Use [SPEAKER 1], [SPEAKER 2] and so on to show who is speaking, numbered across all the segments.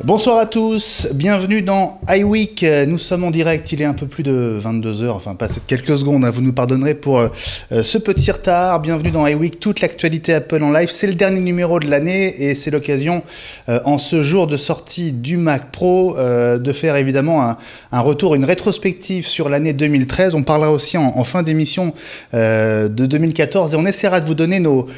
[SPEAKER 1] Bonsoir à tous, bienvenue dans iWeek. Nous sommes en direct, il est un peu plus de 22h, enfin passé de quelques secondes, vous nous pardonnerez pour ce petit retard. Bienvenue dans iWeek, toute l'actualité Apple en live. C'est le dernier numéro de l'année et c'est l'occasion, en ce jour de sortie du Mac Pro, de faire évidemment un retour, une rétrospective sur l'année 2013. On parlera aussi en fin d'émission de 2014 et on essaiera de vous donner nos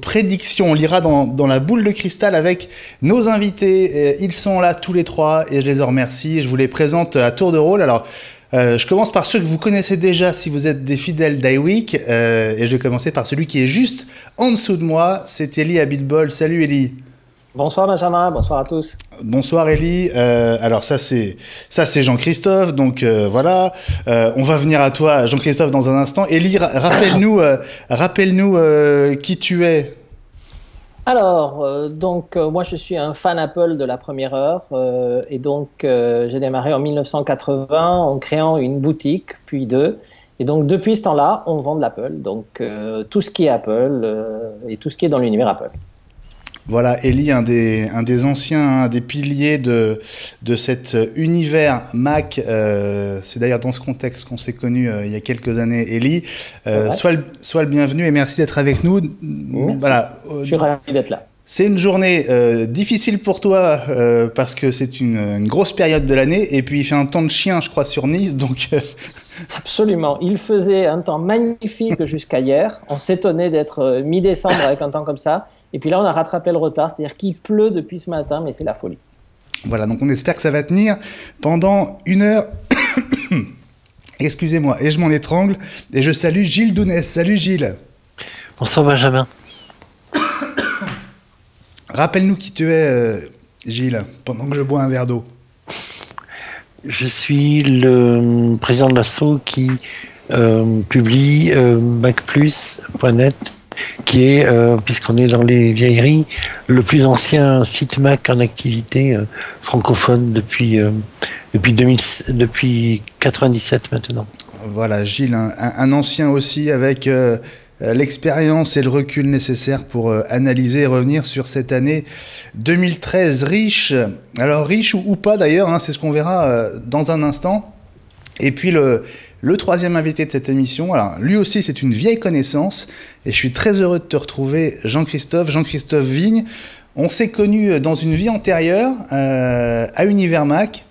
[SPEAKER 1] prédictions. On lira dans la boule de cristal avec nos invités. Ils sont là tous les trois et je les en remercie. Je vous les présente à tour de rôle. Alors, je commence par ceux que vous connaissez déjà si vous êtes des fidèles d'iWeek. Et je vais commencer par celui qui est juste en dessous de moi. C'est Eli Abitbol. Salut Eli.
[SPEAKER 2] Bonsoir Benjamin, bonsoir à tous.
[SPEAKER 1] Bonsoir Eli. Alors ça c'est Jean-Christophe. Donc voilà. On va venir à toi Jean-Christophe dans un instant. Eli, rappelle-nous qui tu es.
[SPEAKER 2] Alors, moi je suis un fan Apple de la première heure et donc j'ai démarré en 1980 en créant une boutique, puis deux. Et donc depuis ce temps-là, on vend de l'Apple, donc tout ce qui est Apple et tout ce qui est dans l'univers Apple. Voilà,
[SPEAKER 1] Eli, un des anciens, un des piliers de cet univers Mac. C'est d'ailleurs dans ce contexte qu'on s'est connus il y a quelques années, Eli. Sois le bienvenu et merci d'être avec nous.
[SPEAKER 2] Merci. Voilà. Je suis ravi d'être là.
[SPEAKER 1] C'est une journée difficile pour toi parce que c'est une grosse période de l'année et puis il fait un temps de chien, je crois, sur Nice, donc...
[SPEAKER 2] Absolument. Il faisait un temps magnifique jusqu'à hier. On s'étonnait d'être mi-décembre avec un temps comme ça. Et puis là, on a rattrapé le retard, c'est-à-dire qu'il pleut depuis ce matin, mais c'est la folie.
[SPEAKER 1] Voilà, donc on espère que ça va tenir pendant une heure. Excusez-moi, et je m'en étrangle. Et je salue Gilles Dounès. Salut Gilles.
[SPEAKER 3] Bonsoir Benjamin.
[SPEAKER 1] Rappelle-nous qui tu es, Gilles, pendant que je bois un verre d'eau.
[SPEAKER 3] Je suis le président de l'asso qui publie macplus.net, qui est, puisqu'on est dans les vieilleries, le plus ancien site Mac en activité francophone depuis 97 maintenant.
[SPEAKER 1] Voilà, Gilles, un ancien aussi avec l'expérience et le recul nécessaire pour analyser et revenir sur cette année 2013 riche. Alors riche ou pas d'ailleurs, hein, c'est ce qu'on verra dans un instant. Et puis le troisième invité de cette émission, alors lui aussi c'est une vieille connaissance et je suis très heureux de te retrouver Jean-Christophe Vigne. On s'est connus dans une vie antérieure à Univers Mac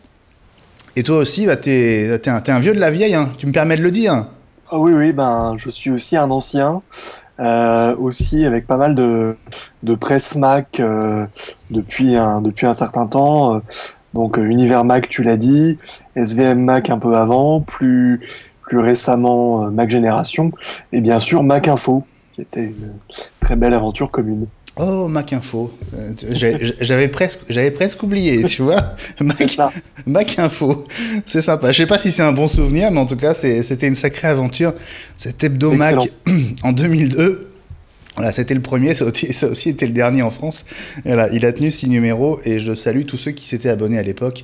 [SPEAKER 1] et toi aussi t'es un vieux de la vieille, hein, tu me permets de le dire.
[SPEAKER 4] Ah oui, je suis aussi un ancien, aussi avec pas mal de presse Mac depuis un certain temps. Donc Univers Mac, tu l'as dit, SVM Mac un peu avant, plus récemment Mac Génération, et bien sûr Mac Info, qui était une très belle aventure commune.
[SPEAKER 1] Oh, Mac Info, j'avais presque oublié, tu vois. Mac Info, c'est sympa. Je sais pas si c'est un bon souvenir, mais en tout cas c'était une sacrée aventure. Cet hebdo Mac en 2002. Voilà, c'était le premier, ça aussi était le dernier en France. Voilà, il a tenu 6 numéros et je salue tous ceux qui s'étaient abonnés à l'époque.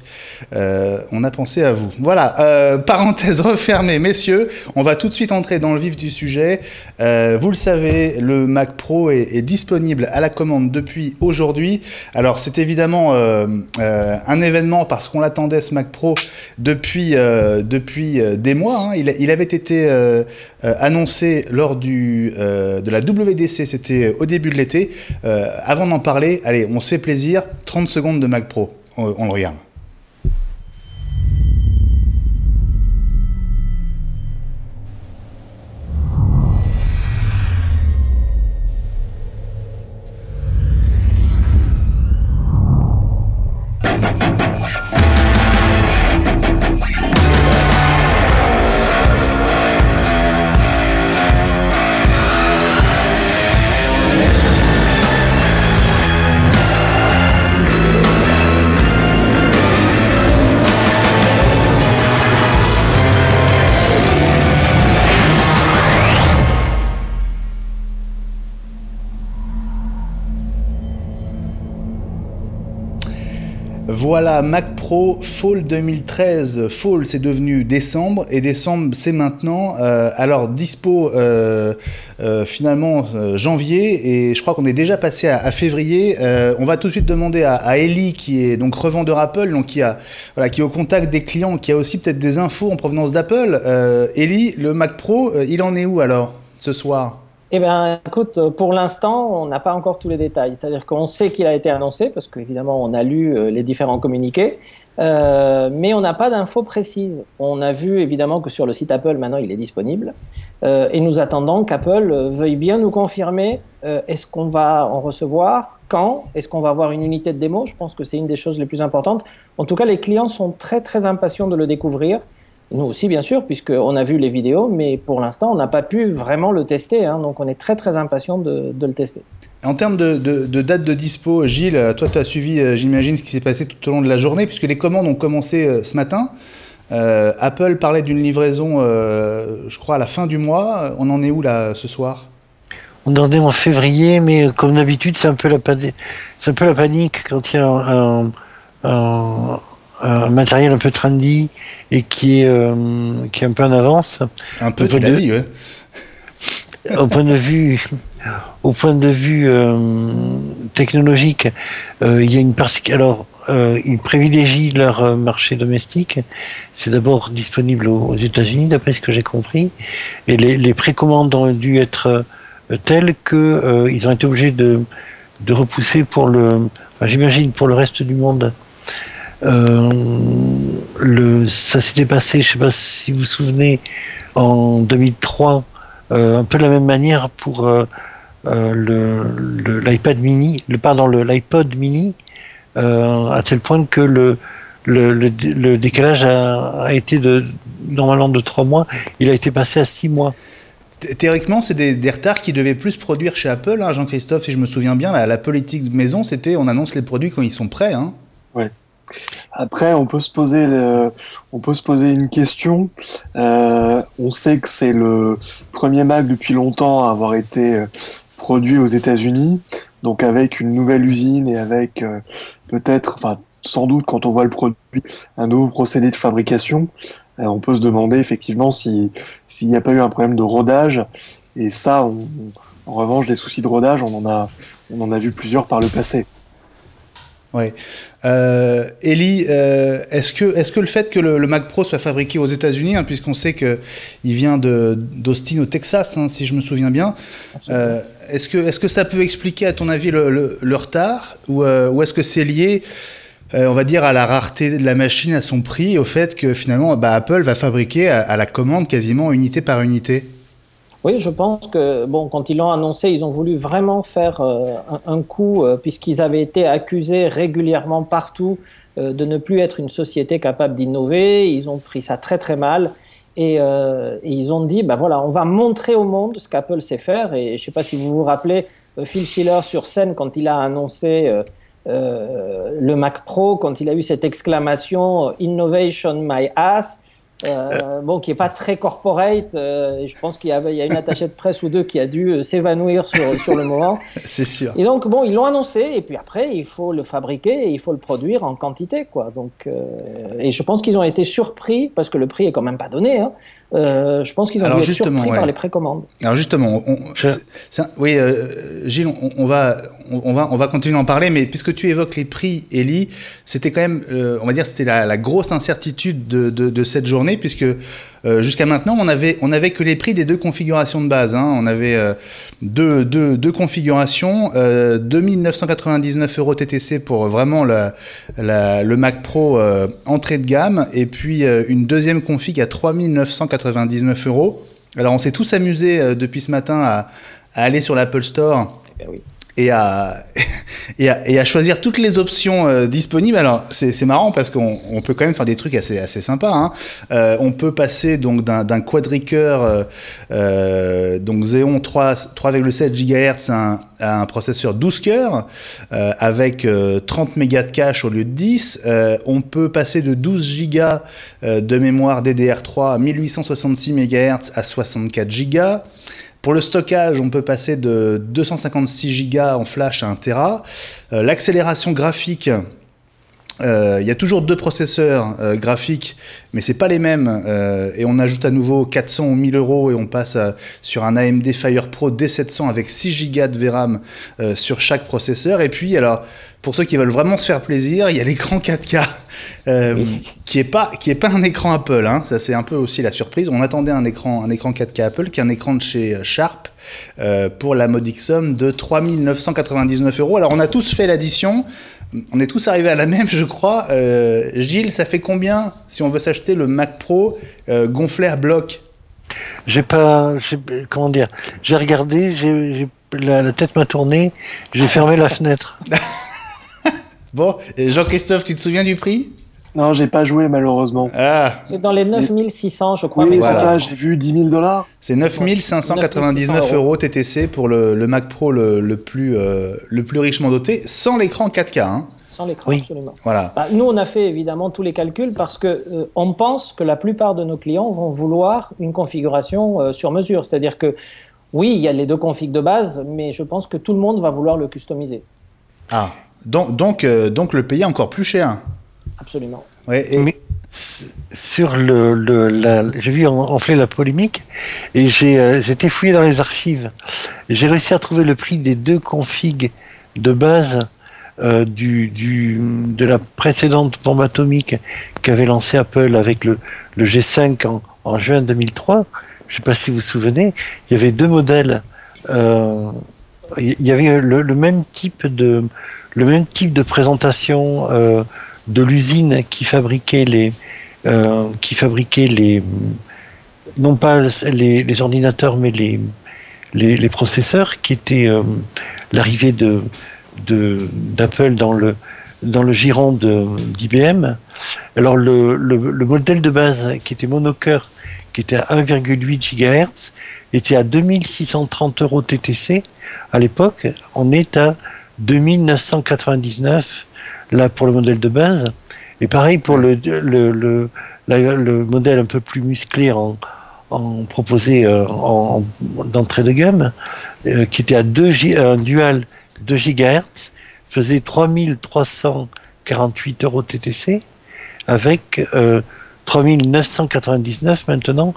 [SPEAKER 1] On a pensé à vous. Voilà, parenthèse refermée, messieurs. On va tout de suite entrer dans le vif du sujet. Vous le savez, le Mac Pro est disponible à la commande depuis aujourd'hui. Alors, c'est évidemment un événement parce qu'on l'attendait, ce Mac Pro, depuis des mois. Hein. Il avait été annoncé lors de la WDC. C'était au début de l'été. Avant d'en parler, allez, on se fait plaisir. 30 secondes de Mac Pro. On le regarde. Voilà, Mac Pro Fall 2013. Fall, c'est devenu décembre, et décembre, c'est maintenant. Alors, dispo finalement janvier, et je crois qu'on est déjà passé à février. On va tout de suite demander à Ellie, qui est donc revendeur Apple, donc qui est au contact des clients, qui a aussi peut-être des infos en provenance d'Apple. Ellie, le Mac Pro, il en est où alors, ce soir ?
[SPEAKER 2] Eh bien, écoute, pour l'instant, on n'a pas encore tous les détails. C'est-à-dire qu'on sait qu'il a été annoncé, parce qu'évidemment, on a lu les différents communiqués, mais on n'a pas d'infos précises. On a vu évidemment que sur le site Apple, maintenant, il est disponible, et nous attendons qu'Apple veuille bien nous confirmer est-ce qu'on va en recevoir, quand, est-ce qu'on va avoir une unité de démo. Je pense que c'est une des choses les plus importantes. En tout cas, les clients sont très, très impatients de le découvrir. Nous aussi, bien sûr, puisqu'on a vu les vidéos, mais pour l'instant, on n'a pas pu vraiment le tester, hein, donc on est très, très impatient de le tester.
[SPEAKER 1] En termes de date de dispo, Gilles, toi, tu as suivi, j'imagine, ce qui s'est passé tout au long de la journée, puisque les commandes ont commencé ce matin. Apple parlait d'une livraison, je crois, à la fin du mois. On en est où, là, ce soir ?
[SPEAKER 3] On en est en février, mais comme d'habitude, c'est un peu la panique quand il y a un matériel un peu trendy et qui est un peu en avance.
[SPEAKER 1] Un peu, tu l'as dit, ouais.
[SPEAKER 3] Au point de vue technologique, il y a une partie. Alors, ils privilégient leur marché domestique. C'est d'abord disponible aux États-Unis, d'après ce que j'ai compris, et les précommandes ont dû être telles que ils ont été obligés de repousser j'imagine pour le reste du monde. Ça s'était passé, je ne sais pas si vous vous souvenez, en 2003, un peu de la même manière pour l'iPad mini, l'iPod mini, à tel point que le décalage a été normalement de 3 mois, il a été passé à 6 mois.
[SPEAKER 1] Théoriquement, c'est des retards qui devaient plus produire chez Apple, hein, Jean-Christophe, si je me souviens bien. La politique de maison, c'était on annonce les produits quand ils sont prêts. Hein.
[SPEAKER 4] Ouais. Après, on peut se poser une question. On sait que c'est le premier Mac depuis longtemps à avoir été produit aux États-Unis, donc avec une nouvelle usine et avec sans doute quand on voit le produit, un nouveau procédé de fabrication. On peut se demander effectivement s'il n'y a pas eu un problème de rodage. Et ça, en revanche, des soucis de rodage, on en a vu plusieurs par le passé.
[SPEAKER 1] Ouais. Ellie, est-ce que le fait que le Mac Pro soit fabriqué aux États-Unis, hein, puisqu'on sait qu'il vient d'Austin au Texas, hein, si je me souviens bien, est-ce que ça peut expliquer à ton avis le retard, ou est-ce que c'est lié, on va dire, à la rareté de la machine, à son prix, et au fait que finalement Apple va fabriquer à la commande quasiment unité par unité?
[SPEAKER 2] Oui, je pense que quand ils l'ont annoncé, ils ont voulu vraiment faire un coup, puisqu'ils avaient été accusés régulièrement partout de ne plus être une société capable d'innover. Ils ont pris ça très très mal, et ils ont dit voilà, on va montrer au monde ce qu'Apple sait faire. Et je ne sais pas si vous vous rappelez Phil Schiller sur scène quand il a annoncé le Mac Pro, quand il a eu cette exclamation Innovation my ass. Qui est pas très corporate, et je pense qu'il y a une attachée de presse ou deux qui a dû s'évanouir sur le moment.
[SPEAKER 1] C'est sûr.
[SPEAKER 2] Et donc ils l'ont annoncé, et puis après il faut le fabriquer et il faut le produire en quantité, quoi. Donc et je pense qu'ils ont été surpris parce que le prix est quand même pas donné, hein. Je pense qu'ils ont été surpris par les précommandes.
[SPEAKER 1] Alors justement, oui, Gilles, on va continuer à en parler, mais puisque tu évoques les prix, Ellie, c'était quand même, on va dire, c'était la grosse incertitude de cette journée, puisque jusqu'à maintenant, on avait que les prix des 2 configurations de base. Hein. On avait deux configurations, 2999 € TTC pour vraiment le Mac Pro entrée de gamme, et puis une deuxième config à 3999 €. Alors on s'est tous amusés depuis ce matin à aller sur l'Apple Store.
[SPEAKER 2] Eh bien, oui.
[SPEAKER 1] Et à choisir toutes les options disponibles. Alors c'est marrant parce qu'on peut quand même faire des trucs assez sympas. Hein. On peut passer donc d'un quadricœur donc Xeon 3,7 GHz à un processeur 12 cœurs avec 30 mégas de cache au lieu de 10. On peut passer de 12 Go de mémoire DDR3 à 1866 MHz à 64 Go. Pour le stockage, on peut passer de 256 Go en flash à 1 Tera. L'accélération graphique Il y a toujours 2 processeurs graphiques, mais c'est pas les mêmes. Et on ajoute à nouveau 400 ou 1000 euros et on passe sur un AMD Fire Pro D700 avec 6 Go de VRAM sur chaque processeur. Et puis, alors, pour ceux qui veulent vraiment se faire plaisir, il y a l'écran 4K qui est pas un écran Apple. Hein. Ça, c'est un peu aussi la surprise. On attendait un écran 4K Apple, qui est un écran de chez Sharp, pour la modique somme de 3 999 euros. Alors, on a tous fait l'addition. On est tous arrivés à la même, je crois. Gilles, ça fait combien si on veut s'acheter le Mac Pro gonflé à bloc?
[SPEAKER 3] Comment dire? J'ai regardé, la tête m'a tourné, j'ai fermé la fenêtre.
[SPEAKER 1] Bon, et Jean-Christophe, tu te souviens du prix?
[SPEAKER 4] Non, j'ai pas joué malheureusement.
[SPEAKER 1] Ah,
[SPEAKER 2] C'est dans les 9600, je crois.
[SPEAKER 4] Oui,
[SPEAKER 2] mais
[SPEAKER 4] c'est
[SPEAKER 1] voilà.
[SPEAKER 4] ça, j'ai vu 10 000 $.
[SPEAKER 1] c'est 9 599 euros TTC pour le Mac Pro le plus richement doté, sans l'écran 4K. Hein.
[SPEAKER 2] Sans l'écran,
[SPEAKER 3] Oui.
[SPEAKER 2] absolument.
[SPEAKER 1] Voilà.
[SPEAKER 2] Bah, nous, on a fait évidemment tous les calculs parce que on pense que la plupart de nos clients vont vouloir une configuration sur mesure. C'est-à-dire que oui, il y a les 2 configs de base, mais je pense que tout le monde va vouloir le customiser.
[SPEAKER 1] Ah, donc le payer encore plus cher.
[SPEAKER 2] Absolument.
[SPEAKER 1] Ouais, et...
[SPEAKER 3] Mais sur j'ai vu enfler la polémique et j'ai été fouillé dans les archives. J'ai réussi à trouver le prix des 2 configs de base de la précédente bombe atomique qu'avait lancé Apple avec le G5 en juin 2003. Je ne sais pas si vous vous souvenez, il y avait 2 modèles. Il y avait le même type de présentation de l'usine qui fabriquait non pas les ordinateurs mais les processeurs, qui étaient l'arrivée d'Apple dans le giron d'IBM. Alors le modèle de base qui était monocœur, qui était à 1,8 GHz, était à 2630 euros TTC. À l'époque, on est à 2999 là pour le modèle de base. Et pareil pour le modèle un peu plus musclé proposé d'entrée de gamme, qui était à un dual 2 GHz, faisait 3348 euros TTC, avec 3999 maintenant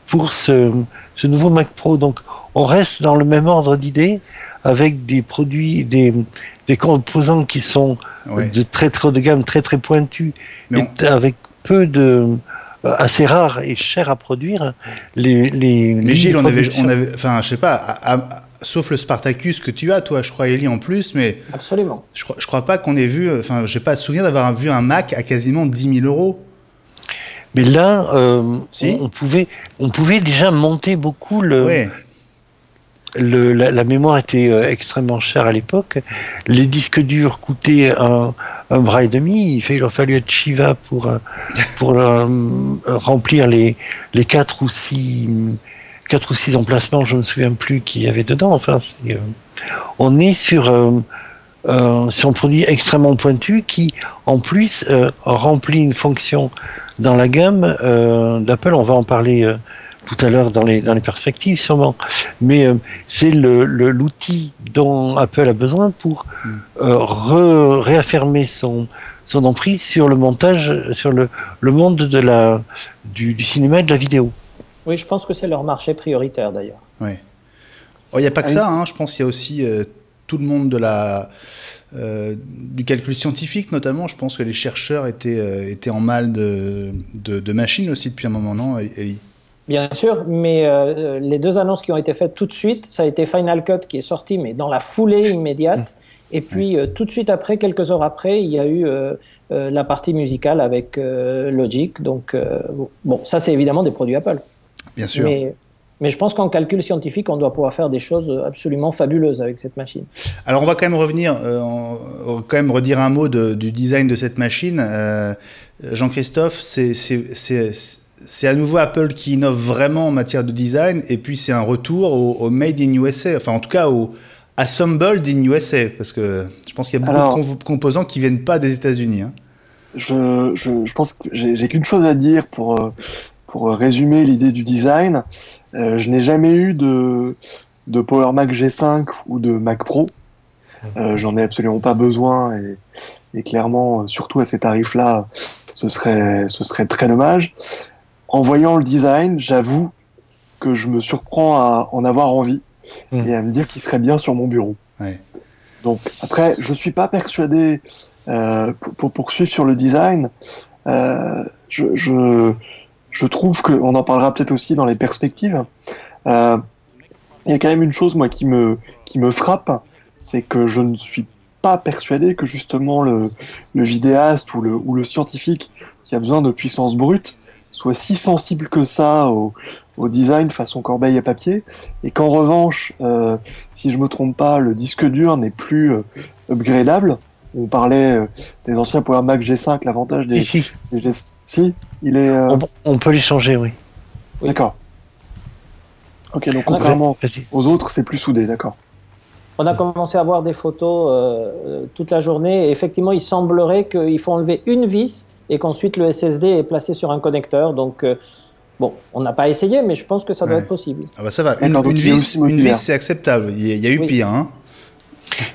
[SPEAKER 3] pour ce nouveau Mac Pro. Donc on reste dans le même ordre d'idées, avec des produits, des composants qui sont de très haut de gamme, très très pointus, mais avec peu assez rares et chers à produire.
[SPEAKER 1] Mais Gilles, on avait, enfin, je sais pas, sauf le Spartacus que tu as, toi, je crois, Ellie, en plus, mais
[SPEAKER 2] absolument.
[SPEAKER 1] Je crois pas qu'on ait vu, enfin, j'ai pas souvenir d'avoir vu un Mac à quasiment 10 000 euros.
[SPEAKER 3] Mais là,
[SPEAKER 1] si,
[SPEAKER 3] on pouvait déjà monter beaucoup la mémoire était extrêmement chère à l'époque. Les disques durs coûtaient un bras et demi. Il a fallu être Shiva pour remplir les 4 ou 6 emplacements, je ne me souviens plus, qu'il y avait dedans. Enfin, on est sur un produit extrêmement pointu qui, en plus, remplit une fonction dans la gamme d'Apple. On va en parler tout à l'heure dans les perspectives sûrement, mais c'est l'outil dont Apple a besoin pour réaffirmer son emprise sur le montage, sur le monde du cinéma et de la vidéo.
[SPEAKER 2] Oui, je pense que c'est leur marché prioritaire d'ailleurs.
[SPEAKER 1] Oui. Il n'y a pas que ça, hein. Je pense qu'il y a aussi tout le monde du calcul scientifique notamment. Je pense que les chercheurs étaient en mal de machines aussi depuis un moment, non, Ellie?
[SPEAKER 2] Bien sûr, mais les 2 annonces qui ont été faites tout de suite, ça a été Final Cut qui est sorti, mais dans la foulée immédiate. Et puis tout de suite après, quelques heures après, il y a eu la partie musicale avec Logic. Donc bon, ça c'est évidemment des produits Apple.
[SPEAKER 1] Bien sûr.
[SPEAKER 2] Mais je pense qu'en calcul scientifique, on doit pouvoir faire des choses absolument fabuleuses avec cette machine.
[SPEAKER 1] Alors on va quand même revenir, redire un mot du design de cette machine. Jean-Christophe, c'est à nouveau Apple qui innove vraiment en matière de design, et puis c'est un retour au Made in USA, enfin en tout cas au Assembled in USA, parce que je pense qu'il y a beaucoup de composants qui viennent pas des États-Unis. Hein.
[SPEAKER 4] Je pense que j'ai qu'une chose à dire pour résumer l'idée du design. Je n'ai jamais eu de Power Mac G5 ou de Mac Pro. J'en ai absolument pas besoin et clairement, surtout à ces tarifs-là, ce serait très dommage. En voyant le design, j'avoue que je me surprends à en avoir envie et à me dire qu'il serait bien sur mon bureau.
[SPEAKER 1] Ouais.
[SPEAKER 4] Donc après, je suis pas persuadé pour poursuivre sur le design. Je trouve que on en parlera peut-être aussi dans les perspectives. Il y a quand même une chose moi qui me frappe, c'est que je ne suis pas persuadé que justement le vidéaste ou le scientifique qui a besoin de puissance brute soit si sensible que ça au design façon corbeille à papier, et qu'en revanche, si je me trompe pas, le disque dur n'est plus upgradable. On parlait des anciens Power Mac G5, l'avantage des
[SPEAKER 3] Si.
[SPEAKER 4] Si, il est.
[SPEAKER 3] On peut les changer, oui.
[SPEAKER 4] D'accord. Ok, donc contrairement aux autres, c'est plus soudé, d'accord.
[SPEAKER 2] On a commencé à voir des photos toute la journée et effectivement, il semblerait qu'il faut enlever une vis et qu'ensuite le SSD est placé sur un connecteur. Donc, bon, on n'a pas essayé, mais je pense que ça doit être possible.
[SPEAKER 1] Ah bah ça va, une vis c'est acceptable. Il y a eu pire, hein.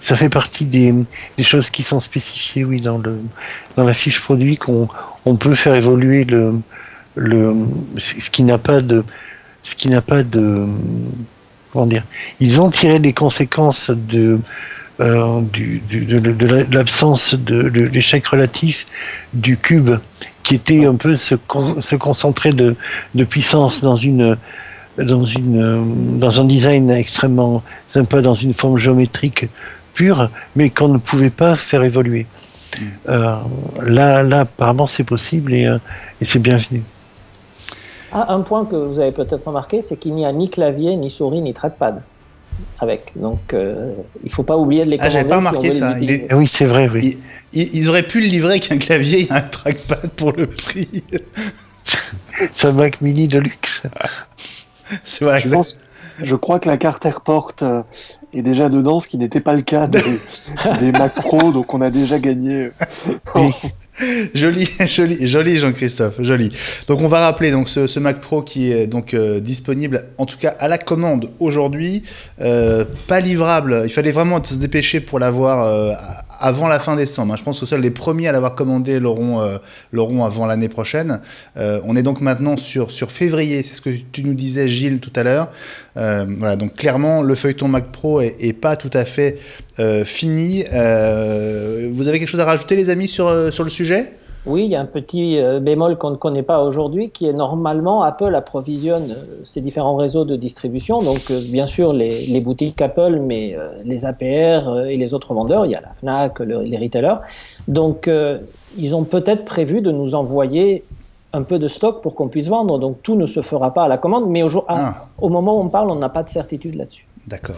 [SPEAKER 3] Ça fait partie des choses qui sont spécifiées, oui, dans la fiche produit, qu'on peut faire évoluer ce qui n'a pas de comment dire. Ils ont tiré les conséquences de l'absence de l'échec relatif du cube, qui était un peu se concentrer de puissance dans un design extrêmement sympa, dans une forme géométrique pure, mais qu'on ne pouvait pas faire évoluer. Là, apparemment, c'est possible et c'est bienvenu.
[SPEAKER 2] Un point que vous avez peut-être remarqué, c'est qu'il n'y a ni clavier, ni souris, ni trackpad avec. Donc, il ne faut pas oublier de les commander.
[SPEAKER 1] J'avais pas remarqué ça.
[SPEAKER 3] Oui, c'est vrai, oui.
[SPEAKER 1] Ils auraient pu le livrer avec un clavier et un trackpad pour le prix.
[SPEAKER 3] C'est un Mac Mini de luxe.
[SPEAKER 1] C'est vrai.
[SPEAKER 4] Je crois que la carte AirPort est déjà dedans, ce qui n'était pas le cas des Mac Pro, donc on a déjà gagné.
[SPEAKER 1] Joli Jean-Christophe, joli. Donc on va rappeler donc ce Mac Pro qui est donc disponible en tout cas à la commande aujourd'hui, pas livrable. Il fallait vraiment se dépêcher pour l'avoir avant la fin décembre. Je pense que seuls les premiers à l'avoir commandé l'auront avant l'année prochaine. On est donc maintenant sur février, c'est ce que tu nous disais Gilles tout à l'heure. Voilà, donc clairement le feuilleton Mac Pro est pas tout à fait fini. Vous avez quelque chose à rajouter les amis sur le sujet ?
[SPEAKER 2] Oui, il y a un petit bémol qu'on ne connaît pas aujourd'hui, qui est normalement Apple approvisionne ces différents réseaux de distribution. Donc bien sûr les boutiques Apple, mais les APR et les autres vendeurs, il y a la Fnac, les retailers. Donc ils ont peut-être prévu de nous envoyer un peu de stock pour qu'on puisse vendre. Donc tout ne se fera pas à la commande, mais au moment où on parle, on n'a pas de certitude là-dessus.
[SPEAKER 1] D'accord.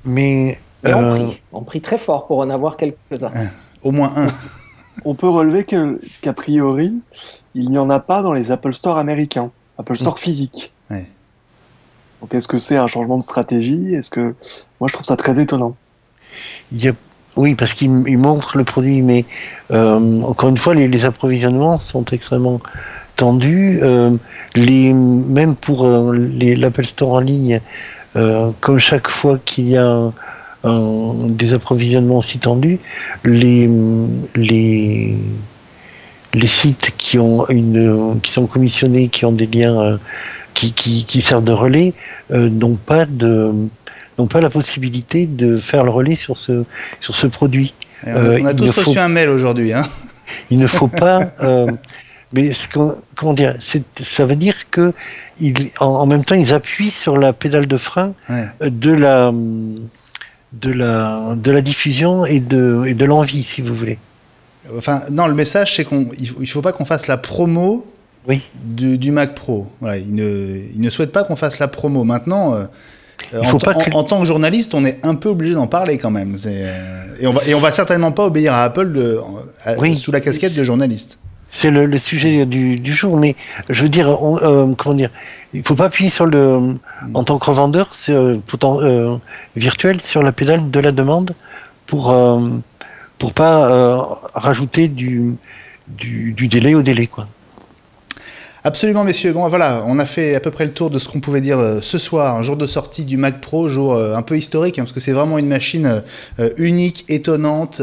[SPEAKER 3] Mais
[SPEAKER 2] on prie très fort pour en avoir quelques-uns.
[SPEAKER 1] Au moins un.
[SPEAKER 4] On peut relever qu'a priori, il n'y en a pas dans les Apple Store américains, Apple Store physique.
[SPEAKER 1] Ouais.
[SPEAKER 4] Donc est-ce que c'est un changement de stratégie ? Moi je trouve ça très étonnant.
[SPEAKER 3] Oui, parce qu'il montre le produit, mais encore une fois, les approvisionnements sont extrêmement tendus. Même pour l'Apple Store en ligne, comme chaque fois qu'il y a des approvisionnements aussi tendus, les sites qui sont commissionnés, qui ont des liens qui servent de relais, n'ont pas la possibilité de faire le relais sur ce produit.
[SPEAKER 1] On a tous reçu un mail aujourd'hui. Hein.
[SPEAKER 3] Il ne faut pas. Mais comment dire, ça veut dire que en même temps ils appuient sur la pédale de frein de la diffusion et de l'envie, si vous voulez.
[SPEAKER 1] Enfin, non, le message c'est il faut pas qu'on fasse la promo du Mac Pro. Voilà, il ne souhaite pas qu'on fasse la promo. Maintenant, en tant que journaliste, on est un peu obligé d'en parler quand même. Et on va certainement pas obéir à Apple sous la casquette de journaliste.
[SPEAKER 3] C'est le sujet du jour, mais je veux dire, comment dire, il faut pas appuyer en tant que revendeur virtuel sur la pédale de la demande pour pas rajouter du délai au délai, quoi.
[SPEAKER 1] Absolument, messieurs. Bon, voilà, on a fait à peu près le tour de ce qu'on pouvait dire ce soir, un jour de sortie du Mac Pro, jour un peu historique, hein, parce que c'est vraiment une machine unique, étonnante,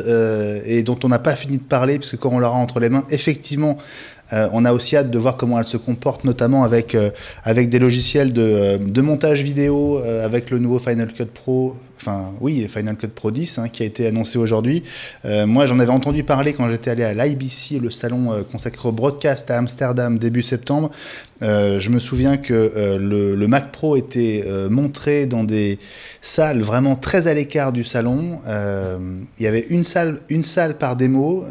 [SPEAKER 1] et dont on n'a pas fini de parler, parce que quand on l'aura entre les mains, effectivement, on a aussi hâte de voir comment elle se comporte, notamment avec des logiciels de montage vidéo, avec le nouveau Final Cut Pro, Final Cut Pro 10, hein, qui a été annoncé aujourd'hui. Moi, j'en avais entendu parler quand j'étais allé à l'IBC, le salon consacré au broadcast à Amsterdam, début septembre. Je me souviens que le Mac Pro était montré dans des salles vraiment très à l'écart du salon. Il y avait une salle par démo.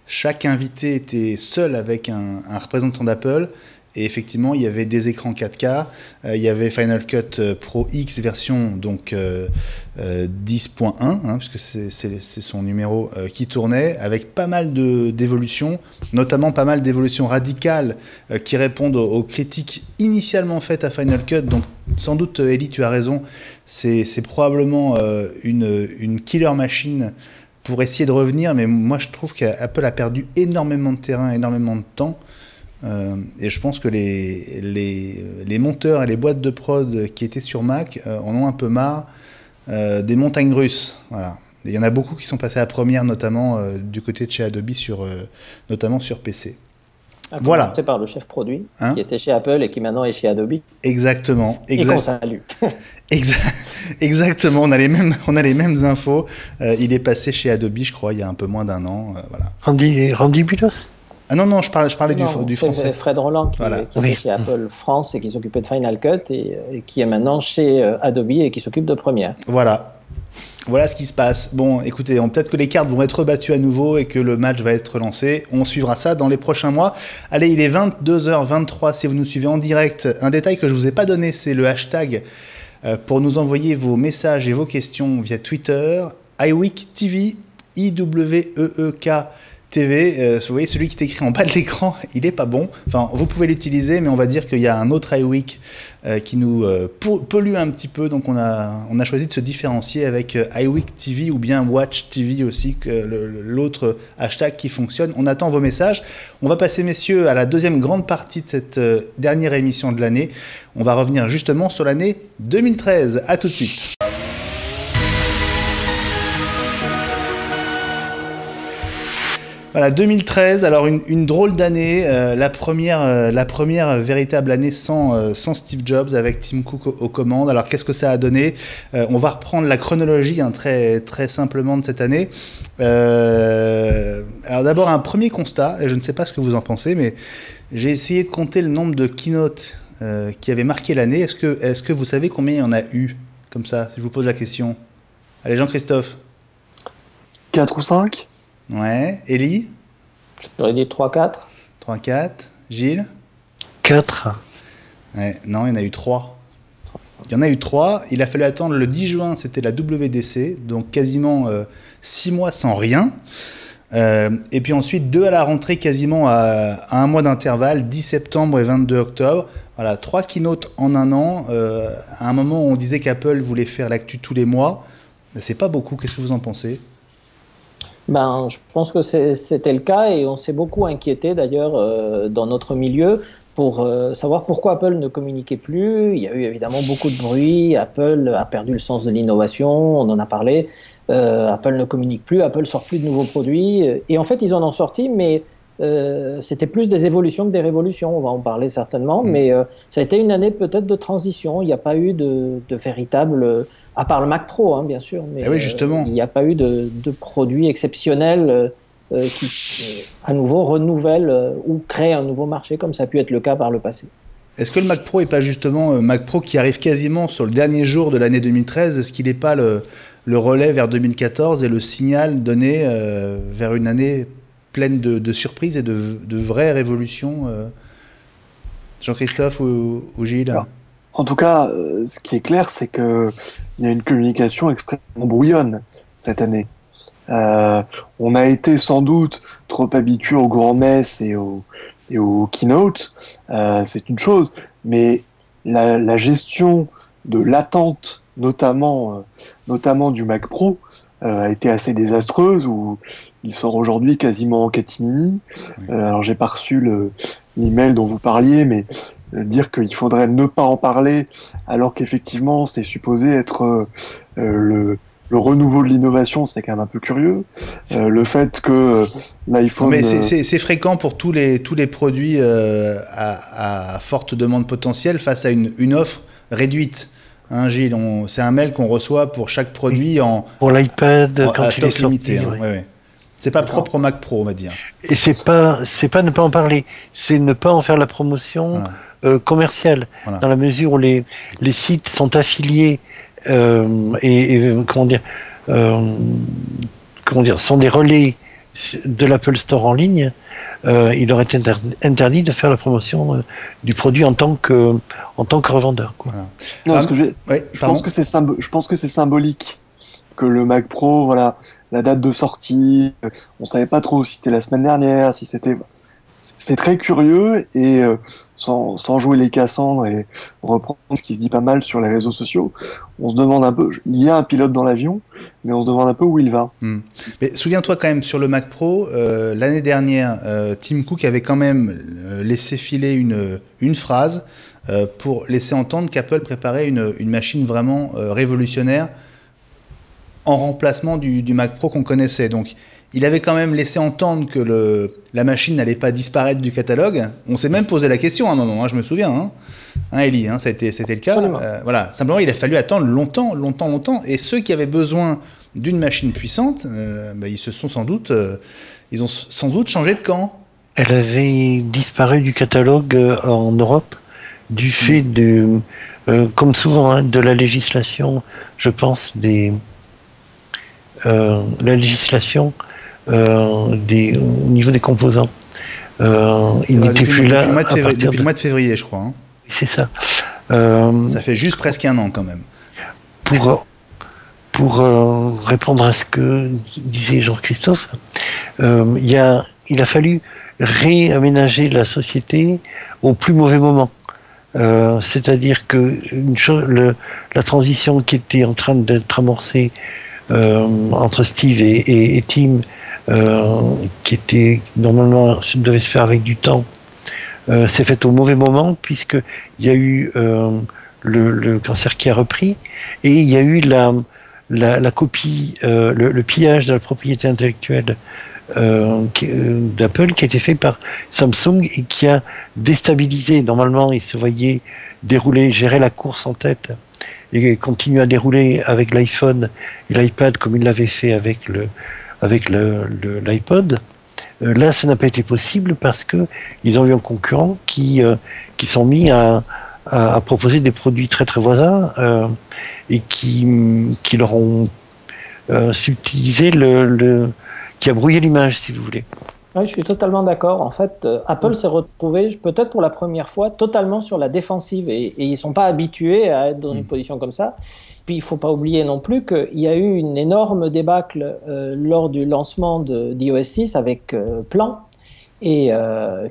[SPEAKER 1] Chaque invité était seul avec un représentant d'Apple. Et effectivement, il y avait des écrans 4K, il y avait Final Cut Pro X version donc 10.1, hein, puisque c'est son numéro qui tournait, avec pas mal d'évolutions, notamment pas mal d'évolutions radicales qui répondent aux critiques initialement faites à Final Cut. Donc sans doute, Ellie, tu as raison, c'est probablement une killer machine pour essayer de revenir, mais moi je trouve qu'Apple a perdu énormément de terrain, énormément de temps. Et je pense que les monteurs et les boîtes de prod qui étaient sur Mac en ont un peu marre des montagnes russes. Voilà. Et il y en a beaucoup qui sont passés à première, notamment du côté de chez Adobe, notamment sur PC. Voilà.
[SPEAKER 2] C'est par le chef produit qui était chez Apple et qui maintenant est chez Adobe.
[SPEAKER 1] Exactement.
[SPEAKER 2] Et qu'on salue.
[SPEAKER 1] Exactement. On a les mêmes infos. Il est passé chez Adobe, je crois, il y a un peu moins d'un an. Voilà.
[SPEAKER 3] Randy Bulos.
[SPEAKER 1] Ah non, je parlais du français.
[SPEAKER 2] Fred Roland qui est chez Apple France et qui s'occupait de Final Cut et qui est maintenant chez Adobe et qui s'occupe de Premiere.
[SPEAKER 1] Voilà ce qui se passe. Bon, écoutez, peut-être que les cartes vont être rebattues à nouveau et que le match va être lancé. On suivra ça dans les prochains mois. Allez, il est 22h23 si vous nous suivez en direct. Un détail que je ne vous ai pas donné, c'est le hashtag pour nous envoyer vos messages et vos questions via Twitter. iWeekTV, IWEEK TV, vous voyez, celui qui est écrit en bas de l'écran, il est pas bon. Enfin, vous pouvez l'utiliser, mais on va dire qu'il y a un autre iWeek qui nous pollue un petit peu. Donc, on a choisi de se différencier avec iWeek TV ou bien Watch TV aussi, l'autre hashtag qui fonctionne. On attend vos messages. On va passer, messieurs, à la deuxième grande partie de cette dernière émission de l'année. On va revenir justement sur l'année 2013. À tout de suite. Voilà, 2013, alors une drôle d'année, la première véritable année sans Steve Jobs, avec Tim Cook aux commandes. Alors qu'est-ce que ça a donné ? On va reprendre la chronologie très, très simplement de cette année. Alors d'abord un premier constat, et je ne sais pas ce que vous en pensez, mais j'ai essayé de compter le nombre de keynotes qui avaient marqué l'année. Est-ce que vous savez combien il y en a eu, comme ça, si je vous pose la question ? Allez, Jean-Christophe.
[SPEAKER 4] 4 ou 5 ?
[SPEAKER 1] Ouais. Ellie ?
[SPEAKER 2] J'aurais dit 3-4.
[SPEAKER 1] 3-4. Gilles ?
[SPEAKER 3] 4.
[SPEAKER 1] Ouais, non, il y en a eu 3. Il y en a eu 3. Il a fallu attendre le 10 juin, c'était la WDC, donc quasiment 6 mois sans rien. Et puis ensuite, 2 à la rentrée, quasiment à un mois d'intervalle, 10 septembre et 22 octobre. Voilà, 3 keynotes en un an. À un moment où on disait qu'Apple voulait faire l'actu tous les mois. Mais c'est pas beaucoup. Qu'est-ce que vous en pensez ?
[SPEAKER 2] Je pense que c'était le cas et on s'est beaucoup inquiété d'ailleurs dans notre milieu pour savoir pourquoi Apple ne communiquait plus. Il y a eu évidemment beaucoup de bruit, Apple a perdu le sens de l'innovation, on en a parlé, Apple ne communique plus, Apple sort plus de nouveaux produits et en fait ils en ont sorti mais c'était plus des évolutions que des révolutions, on va en parler certainement, mais ça a été une année peut-être de transition, il n'y a pas eu de véritable... À part le Mac Pro, hein, bien sûr, mais
[SPEAKER 1] oui, justement.
[SPEAKER 2] Il n'y a pas eu de produits exceptionnels qui, à nouveau, renouvellent ou créent un nouveau marché, comme ça a pu être le cas par le passé.
[SPEAKER 1] Est-ce que le Mac Pro n'est pas justement Mac Pro qui arrive quasiment sur le dernier jour de l'année 2013 ? Est-ce qu'il n'est pas le relais vers 2014 et le signal donné vers une année pleine de surprises et de vraies révolutions Jean-Christophe ou Gilles ?
[SPEAKER 4] En tout cas, ce qui est clair, c'est qu'il y a une communication extrêmement brouillonne cette année. On a été sans doute trop habitué aux grands-messes et aux keynotes, c'est une chose, mais la gestion de l'attente, notamment du Mac Pro, a été assez désastreuse, où il sort aujourd'hui quasiment en catimini. Alors j'ai pas reçu l'email dont vous parliez, mais dire qu'il faudrait ne pas en parler alors qu'effectivement c'est supposé être le renouveau de l'innovation, c'est quand même un peu curieux. Le fait que l'iPhone...
[SPEAKER 1] Mais c'est fréquent pour tous les produits à forte demande potentielle face à une offre réduite. Hein, Gilles, c'est un mail qu'on reçoit pour chaque produit
[SPEAKER 3] pour l'iPad quand
[SPEAKER 1] à
[SPEAKER 3] il est
[SPEAKER 1] stock limité.
[SPEAKER 3] sorti,
[SPEAKER 1] Ouais. C'est pas propre au Mac Pro, on va dire.
[SPEAKER 3] Et c'est pas ne pas en parler, c'est ne pas en faire la promotion commerciale, dans la mesure où les sites sont affiliés comment dire, sont des relais de l'Apple Store en ligne. Il aurait été interdit de faire la promotion du produit en tant que revendeur, quoi.
[SPEAKER 4] Voilà. Non, parce que je pense que c'est symbolique que le Mac Pro, voilà, la date de sortie, on savait pas trop si c'était la semaine dernière, si c'était... C'est très curieux et sans jouer les Cassandres et reprendre ce qui se dit pas mal sur les réseaux sociaux, on se demande un peu, il y a un pilote dans l'avion, mais on se demande un peu où il va.
[SPEAKER 1] Mais souviens-toi quand même, sur le Mac Pro, l'année dernière, Tim Cook avait quand même laissé filer une phrase pour laisser entendre qu'Apple préparait une machine vraiment révolutionnaire en remplacement du Mac Pro qu'on connaissait. Donc, il avait quand même laissé entendre que la machine n'allait pas disparaître du catalogue. On s'est même posé la question à un moment, je me souviens. Ellie, c'était le cas. Voilà. Simplement, il a fallu attendre longtemps. Et ceux qui avaient besoin d'une machine puissante, ils ont sans doute changé de camp.
[SPEAKER 3] Elle avait disparu du catalogue en Europe du fait comme souvent, de la législation, je pense, la législation au niveau des composants. Il n'était plus là
[SPEAKER 1] depuis le mois de février, je crois.
[SPEAKER 3] C'est ça.
[SPEAKER 1] Ça fait juste presque un an quand même.
[SPEAKER 3] Pour répondre à ce que disait Jean-Christophe, il a fallu réaménager la société au plus mauvais moment. C'est-à-dire que la transition qui était en train d'être amorcée entre Steve et Tim, qui était normalement devait se faire avec du temps, s'est faite au mauvais moment, puisque il y a eu le cancer qui a repris, et il y a eu la copie, le pillage de la propriété intellectuelle d'Apple qui a été fait par Samsung et qui a déstabilisé. Normalement, il se voyait gérer la course en tête et continuer à dérouler avec l'iPhone et l'iPad comme il l'avait fait avec l'iPod. Là, ça n'a pas été possible parce que ils ont eu un concurrent qui sont mis à proposer des produits très très voisins et qui leur ont subtilisé qui a brouillé l'image, si vous voulez.
[SPEAKER 2] Oui, je suis totalement d'accord. En fait, Apple s'est retrouvé, peut-être pour la première fois, totalement sur la défensive. Et ils ne sont pas habitués à être dans une position comme ça. Puis, il ne faut pas oublier non plus qu'il y a eu une énorme débâcle lors du lancement d'iOS 6 avec Plan, et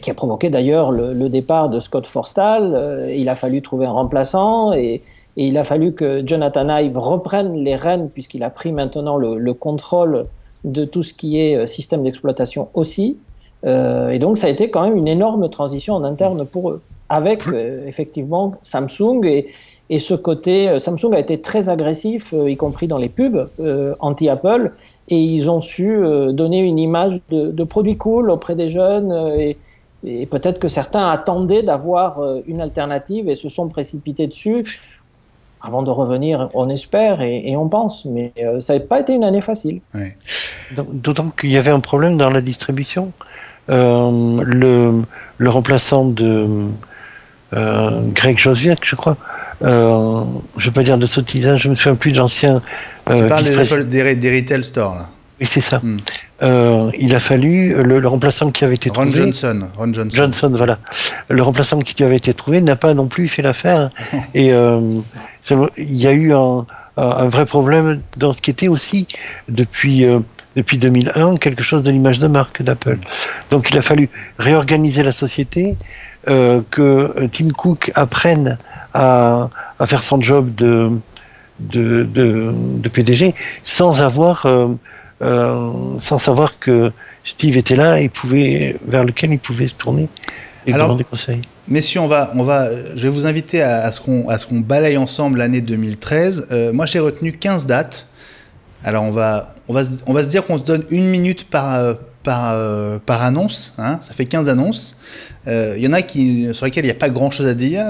[SPEAKER 2] qui a provoqué d'ailleurs le départ de Scott Forstall. Il a fallu trouver un remplaçant et il a fallu que Jonathan Ive reprenne les rênes, puisqu'il a pris maintenant le contrôle de tout ce qui est système d'exploitation aussi. Et donc, ça a été quand même une énorme transition en interne pour eux, avec effectivement Samsung. Et ce côté, Samsung a été très agressif, y compris dans les pubs anti-Apple, et ils ont su donner une image de produit cool auprès des jeunes, et peut-être que certains attendaient d'avoir une alternative et se sont précipités dessus. Avant de revenir, on espère et on pense, mais ça n'a pas été une année facile.
[SPEAKER 1] Oui.
[SPEAKER 3] D'autant qu'il y avait un problème dans la distribution. Le remplaçant de Greg Joswiak, je crois, je ne veux pas dire de sottisage, je me souviens plus de l'ancien...
[SPEAKER 1] Tu parles des retail stores, là.
[SPEAKER 3] Oui, c'est ça. Il a fallu le remplaçant qui avait été trouvé.
[SPEAKER 1] Ron Johnson,
[SPEAKER 3] voilà. Le remplaçant qui avait été trouvé n'a pas non plus fait l'affaire. Et il y a eu un vrai problème dans ce qui était aussi depuis 2001 quelque chose de l'image de marque d'Apple. Donc il a fallu réorganiser la société, que Tim Cook apprenne à faire son job de PDG sans savoir que Steve était là et vers lequel il pouvait se tourner et
[SPEAKER 1] Alors,
[SPEAKER 3] demander conseil.
[SPEAKER 1] Messieurs, je vais vous inviter à ce qu'on balaye ensemble l'année 2013. Moi, j'ai retenu 15 dates. Alors, on va se dire qu'on se donne 1 minute par annonce. Hein, ça fait 15 annonces. Il y en a sur lesquelles il n'y a pas grand-chose à dire.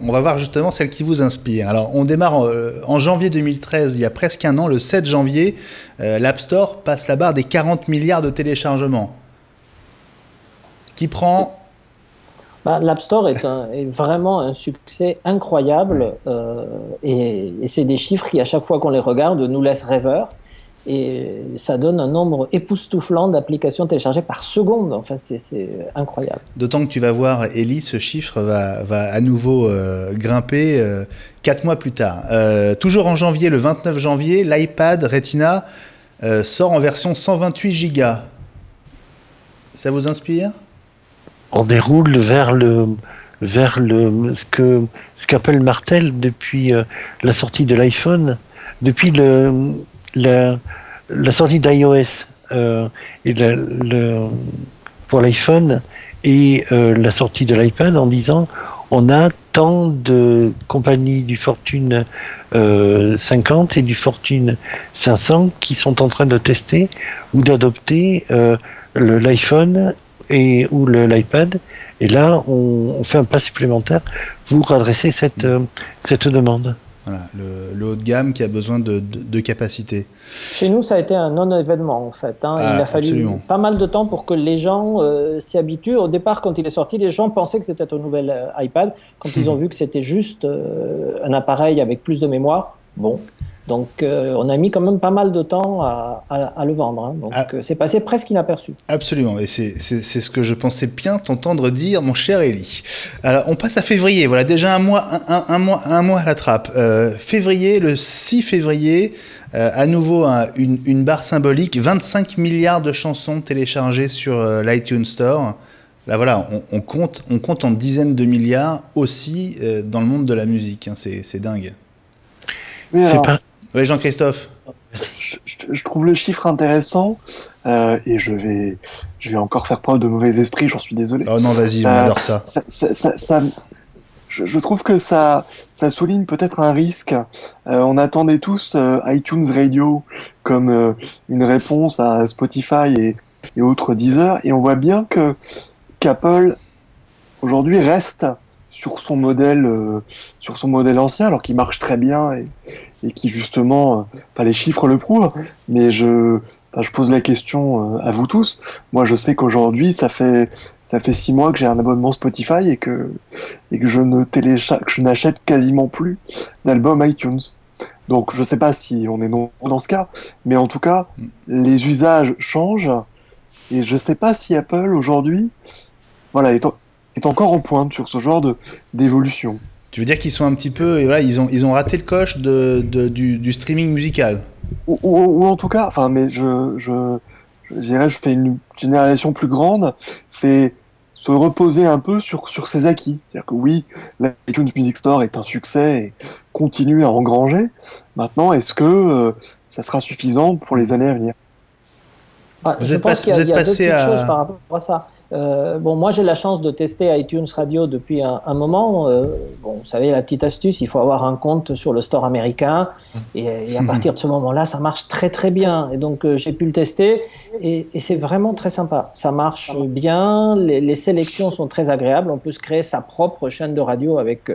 [SPEAKER 1] On va voir justement celles qui vous inspirent. Alors, on démarre en janvier 2013, il y a presque un an, le 7 janvier. L'App Store passe la barre des 40 milliards de téléchargements. Qui prend...
[SPEAKER 2] L'App Store est vraiment un succès incroyable et c'est des chiffres qui, à chaque fois qu'on les regarde, nous laissent rêveurs. Et ça donne un nombre époustouflant d'applications téléchargées par seconde. Enfin, c'est incroyable.
[SPEAKER 1] D'autant que tu vas voir, Ellie, ce chiffre va à nouveau grimper 4 mois plus tard. Toujours en janvier, le 29 janvier, l'iPad Retina sort en version 128 Go. Ça vous inspire ?
[SPEAKER 3] On déroule vers ce qu'appelle Martel depuis la sortie de l'iPhone, depuis la sortie d'iOS pour l'iPhone et la sortie de l'iPad, en disant on a tant de compagnies du Fortune 50 et du Fortune 500 qui sont en train de tester ou d'adopter l'iPhone ou l'iPad, et là on fait un pas supplémentaire pour adresser cette demande.
[SPEAKER 1] Voilà, le haut de gamme qui a besoin de capacité.
[SPEAKER 2] Chez nous, ça a été un non-événement en fait. Il a fallu absolument pas mal de temps pour que les gens s'y habituent. Au départ, quand il est sorti, les gens pensaient que c'était un nouvel iPad. Quand ils ont vu que c'était juste un appareil avec plus de mémoire, donc on a mis quand même pas mal de temps à le vendre. Hein. Donc c'est passé presque inaperçu.
[SPEAKER 1] Absolument, et c'est ce que je pensais bien t'entendre dire, mon cher Elie. Alors on passe à février, voilà déjà un mois à la trappe. Février, le 6 février, à nouveau une barre symbolique, 25 milliards de chansons téléchargées sur l'iTunes Store. Là voilà, on compte en dizaines de milliards aussi dans le monde de la musique, hein. C'est dingue.
[SPEAKER 4] Oui,
[SPEAKER 1] oui, Jean-Christophe.
[SPEAKER 4] Je trouve le chiffre intéressant et je vais encore faire preuve de mauvais esprit, j'en suis désolé.
[SPEAKER 1] Oh non, vas-y, on adore ça.
[SPEAKER 4] Je trouve que ça souligne peut-être un risque. On attendait tous iTunes Radio comme une réponse à Spotify et autres Deezer, et on voit bien qu'Apple aujourd'hui reste sur son modèle ancien, alors qu'il marche très bien et qui justement, les chiffres le prouvent. Mais je pose la question à vous tous. Moi, je sais qu'aujourd'hui, ça fait 6 mois que j'ai un abonnement Spotify et que je n'achète quasiment plus d'albums iTunes. Donc, je sais pas si on est nombreux dans ce cas, mais en tout cas, les usages changent et je sais pas si Apple aujourd'hui, est encore en pointe sur ce genre d'évolution.
[SPEAKER 1] Tu veux dire qu'ils sont un petit peu, voilà, ils ont raté le coche du streaming musical.
[SPEAKER 4] Ou en tout cas, mais je dirais, je fais une généralisation plus grande, c'est se reposer un peu sur ses acquis. C'est-à-dire que oui, l'iTunes Music Store est un succès et continue à engranger. Maintenant, est-ce que ça sera suffisant pour les années à venir ?
[SPEAKER 2] Je pense qu'il y a deux petites choses par rapport à ça. Moi j'ai la chance de tester iTunes Radio depuis un moment. Vous savez, la petite astuce, il faut avoir un compte sur le store américain et à partir de ce moment-là, ça marche très très bien. Et donc j'ai pu le tester et c'est vraiment très sympa. Ça marche bien, les sélections sont très agréables. On peut se créer sa propre chaîne de radio avec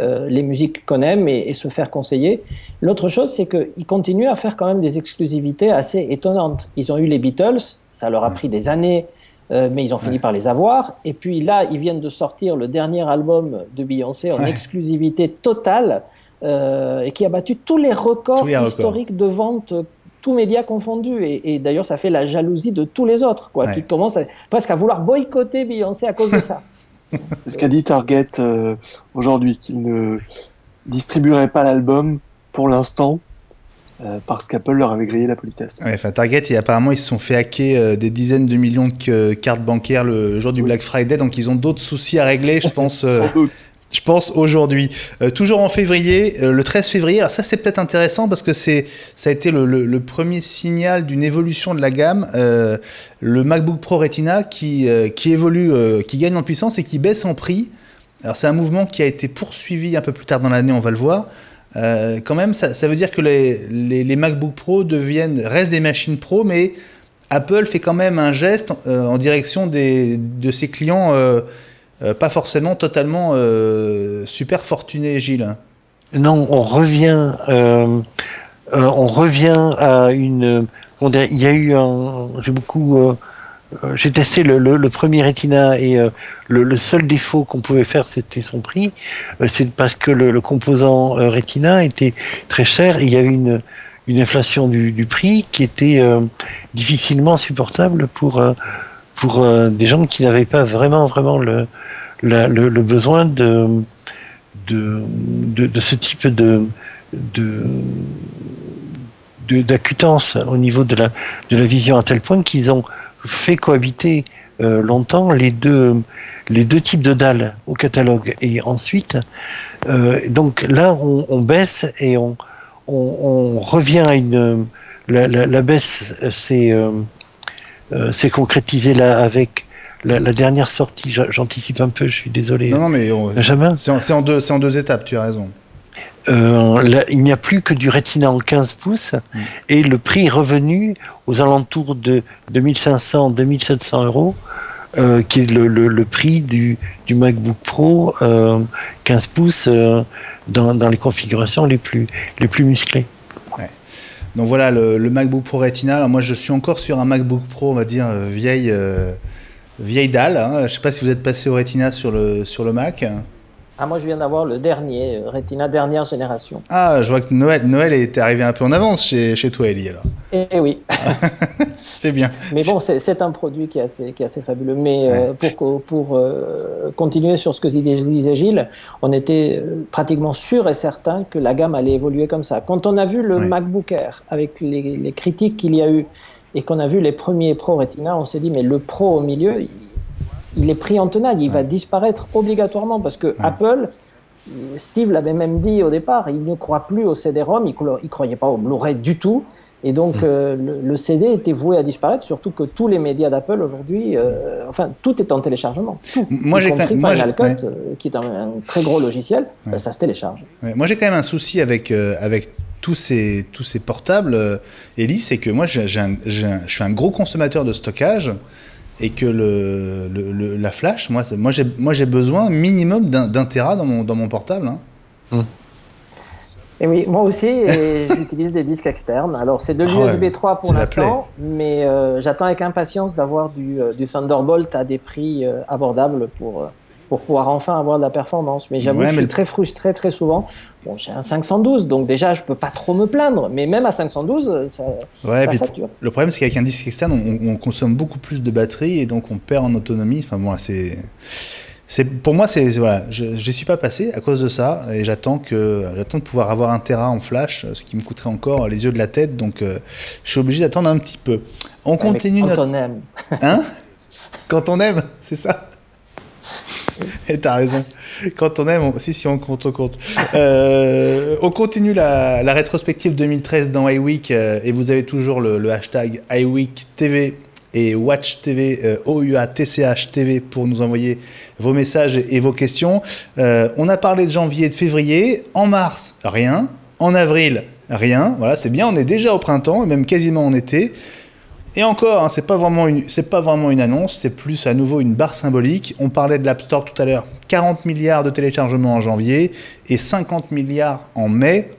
[SPEAKER 2] les musiques qu'on aime et se faire conseiller. L'autre chose, c'est qu'ils continuent à faire quand même des exclusivités assez étonnantes. Ils ont eu les Beatles, ça leur a pris des années. Mais ils ont fini par les avoir. Et puis là, ils viennent de sortir le dernier album de Beyoncé en exclusivité totale et qui a battu tous les records historiques de vente, tous médias confondus. Et d'ailleurs, ça fait la jalousie de tous les autres, qui commencent presque à vouloir boycotter Beyoncé à cause de ça.
[SPEAKER 4] C'est ce qu'a dit Target aujourd'hui, qu'il ne distribuerait pas l'album pour l'instant. Parce qu'Apple leur avait grillé la politesse.
[SPEAKER 1] Target, et apparemment, ils se sont fait hacker des dizaines de millions de cartes bancaires le jour du Black Friday, donc ils ont d'autres soucis à régler, je pense.
[SPEAKER 4] Sans doute.
[SPEAKER 1] je pense aujourd'hui. Toujours en février, le 13 février. Alors ça, c'est peut-être intéressant parce que ça a été le premier signal d'une évolution de la gamme. Le MacBook Pro Retina qui évolue, qui gagne en puissance et qui baisse en prix. Alors c'est un mouvement qui a été poursuivi un peu plus tard dans l'année, on va le voir. Quand même, ça veut dire que les MacBook Pro restent des machines pro, mais Apple fait quand même un geste en direction de ses clients pas forcément totalement super fortunés, Gilles.
[SPEAKER 3] Non, on revient à une... Il y a eu j'ai testé le premier Retina et le seul défaut qu'on pouvait faire, c'était son prix. C'est parce que le composant Retina était très cher et il y a eu une inflation du prix qui était difficilement supportable pour des gens qui n'avaient pas vraiment le besoin de ce type d'acutance au niveau de la vision, à tel point qu'ils ont fait cohabiter longtemps les deux types de dalles au catalogue. Et ensuite, donc là, on baisse et on revient à la baisse s'est concrétisée là avec la dernière sortie. J'anticipe un peu, je suis désolé.
[SPEAKER 1] Non, mais
[SPEAKER 3] Benjamin.
[SPEAKER 1] C'est en deux étapes, tu as raison.
[SPEAKER 3] Là, il n'y a plus que du Retina en 15 pouces et le prix est revenu aux alentours de 2500-2700 euros, qui est le prix du MacBook Pro 15 pouces dans les configurations les plus musclées.
[SPEAKER 1] Ouais. Donc voilà, le MacBook Pro Retina. Alors moi, je suis encore sur un MacBook Pro, on va dire vieille dalle. Hein. Je ne sais pas si vous êtes passé au Retina sur le Mac.
[SPEAKER 2] Ah, moi, je viens d'avoir le dernier, Retina dernière génération.
[SPEAKER 1] Ah, je vois que Noël est arrivé un peu en avance chez toi, Elie, alors.
[SPEAKER 2] Eh oui.
[SPEAKER 1] C'est bien.
[SPEAKER 2] Mais bon, c'est un produit qui est assez fabuleux. Mais pour continuer sur ce que disait Gilles, on était pratiquement sûr et certain que la gamme allait évoluer comme ça. Quand on a vu le MacBook Air, avec les critiques qu'il y a eu, et qu'on a vu les premiers Pro Retina, on s'est dit, mais le Pro au milieu... il est pris en tenaille, il va disparaître obligatoirement parce que Apple, Steve l'avait même dit au départ, il ne croit plus au CD-ROM, il ne croyait pas au Blu-ray du tout, et donc le CD était voué à disparaître, surtout que tous les médias d'Apple aujourd'hui, tout est en téléchargement, tout, y compris Final Cut, qui est un très gros logiciel, ça se télécharge. Ouais.
[SPEAKER 1] Moi j'ai quand même un souci avec tous ces portables, Elie, c'est que moi je suis un gros consommateur de stockage. Et que la flash, moi j'ai besoin minimum d'un Tera dans mon portable. Hein.
[SPEAKER 2] Et oui, moi aussi, j'utilise des disques externes. Alors c'est de l'USB 3 pour l'instant, mais j'attends avec impatience d'avoir du Thunderbolt à des prix abordables pour pouvoir enfin avoir de la performance. Mais j'avoue que je suis très frustré très souvent. Bon, j'ai un 512, donc déjà je peux pas trop me plaindre, mais même à 512, ça sature.
[SPEAKER 1] Le problème, c'est qu'avec un disque externe, on consomme beaucoup plus de batterie et donc on perd en autonomie. Enfin bon, pour moi, voilà, je suis pas passé à cause de ça et j'attends de pouvoir avoir un Tera en flash, ce qui me coûterait encore les yeux de la tête. Donc je suis obligé d'attendre un petit peu. On continue.
[SPEAKER 2] Quand on aime.
[SPEAKER 1] Hein? Quand on aime, c'est ça. Et t'as raison. Quand on aime, on compte. On continue la rétrospective 2013 dans iWeek et vous avez toujours le hashtag iWeekTV et WatchTV, OUATCH-TV pour nous envoyer vos messages et vos questions. On a parlé de janvier et de février. En mars, rien. En avril, rien. Voilà, c'est bien, on est déjà au printemps et même quasiment en été. Et encore, hein, c'est pas vraiment une annonce, c'est plus à nouveau une barre symbolique. On parlait de l'App Store tout à l'heure, 40 milliards de téléchargements en janvier et 50 milliards en mai.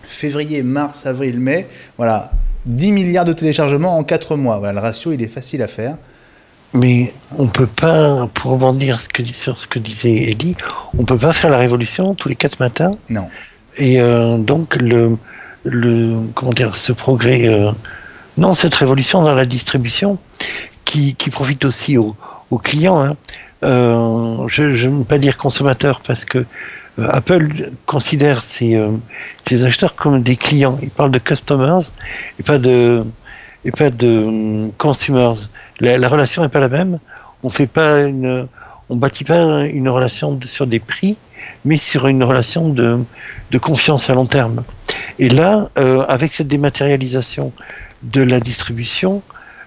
[SPEAKER 1] Février, mars, avril, mai, voilà, 10 milliards de téléchargements en 4 mois. Voilà, le ratio, il est facile à faire.
[SPEAKER 3] Mais on peut pas, pour rebondir sur ce que disait Elie, on peut pas faire la révolution tous les 4 matins.
[SPEAKER 1] Non.
[SPEAKER 3] Et donc ce progrès... Non, cette révolution dans la distribution qui profite aussi aux clients. Hein. Je ne veux pas dire consommateurs parce que Apple considère ses acheteurs comme des clients. Il parle de customers et pas de consumers. La relation n'est pas la même. On on bâtit pas une relation sur des prix, mais sur une relation de confiance à long terme. Et là, avec cette dématérialisation de la distribution,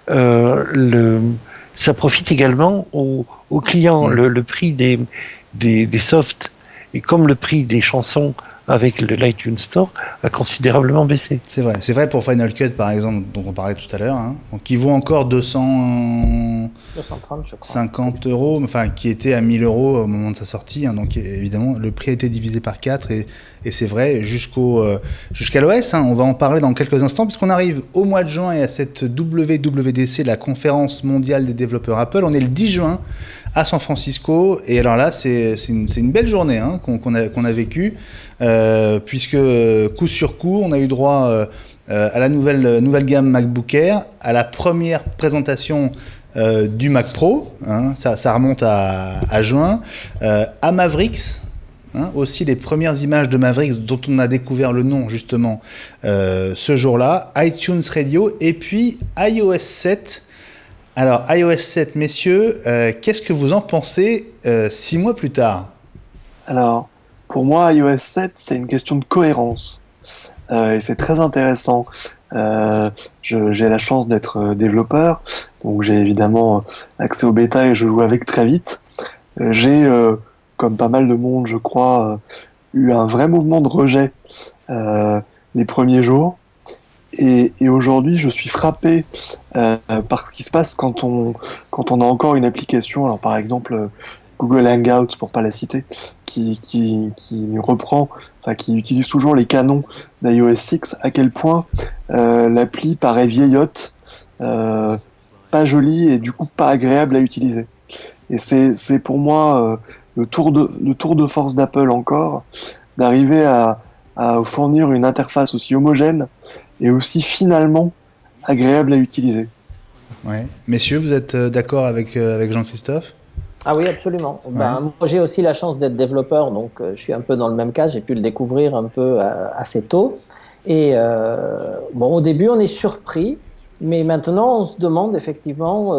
[SPEAKER 3] ça profite également aux clients. Le prix des softs, et comme le prix des chansons avec l'iTunes Store, a considérablement baissé.
[SPEAKER 1] C'est vrai pour Final Cut par exemple, dont on parlait tout à l'heure, hein, donc qui vaut encore 230 je crois. 50 euros, enfin qui était à 1000 euros au moment de sa sortie, hein, donc évidemment le prix a été divisé par 4 et c'est vrai jusqu'à l'OS, hein, on va en parler dans quelques instants puisqu'on arrive au mois de juin et à cette WWDC, la conférence mondiale des développeurs Apple. On est le 10 juin à San Francisco, et alors là c'est une belle journée, hein, qu'on a vécue, puisque coup sur coup on a eu droit à la nouvelle gamme MacBook Air, à la première présentation du Mac Pro, hein, ça remonte à juin, à Mavericks, hein, aussi les premières images de Mavericks dont on a découvert le nom justement ce jour-là, iTunes Radio, et puis iOS 7. Alors, iOS 7, messieurs, qu'est-ce que vous en pensez 6 mois plus tard?
[SPEAKER 4] Alors, pour moi, iOS 7, c'est une question de cohérence. Et c'est très intéressant. J'ai la chance d'être développeur, donc j'ai évidemment accès au bêta et je joue avec très vite. J'ai, comme pas mal de monde, je crois, eu un vrai mouvement de rejet les premiers jours. Et aujourd'hui, je suis frappé par ce qui se passe quand on a encore une application, alors par exemple Google Hangouts, pour pas la citer, qui reprend, enfin qui utilise toujours les canons d'iOS 6, à quel point l'appli paraît vieillotte, pas jolie et du coup pas agréable à utiliser. Et c'est pour moi le tour de force d'Apple encore, d'arriver à fournir une interface aussi homogène et aussi finalement agréable à utiliser.
[SPEAKER 1] Ouais. Messieurs, vous êtes d'accord avec Jean-Christophe?
[SPEAKER 2] Ah oui, absolument.
[SPEAKER 1] Ouais.
[SPEAKER 2] Moi, j'ai aussi la chance d'être développeur, donc je suis un peu dans le même cas. J'ai pu le découvrir un peu assez tôt. Et au début, on est surpris, mais maintenant, on se demande effectivement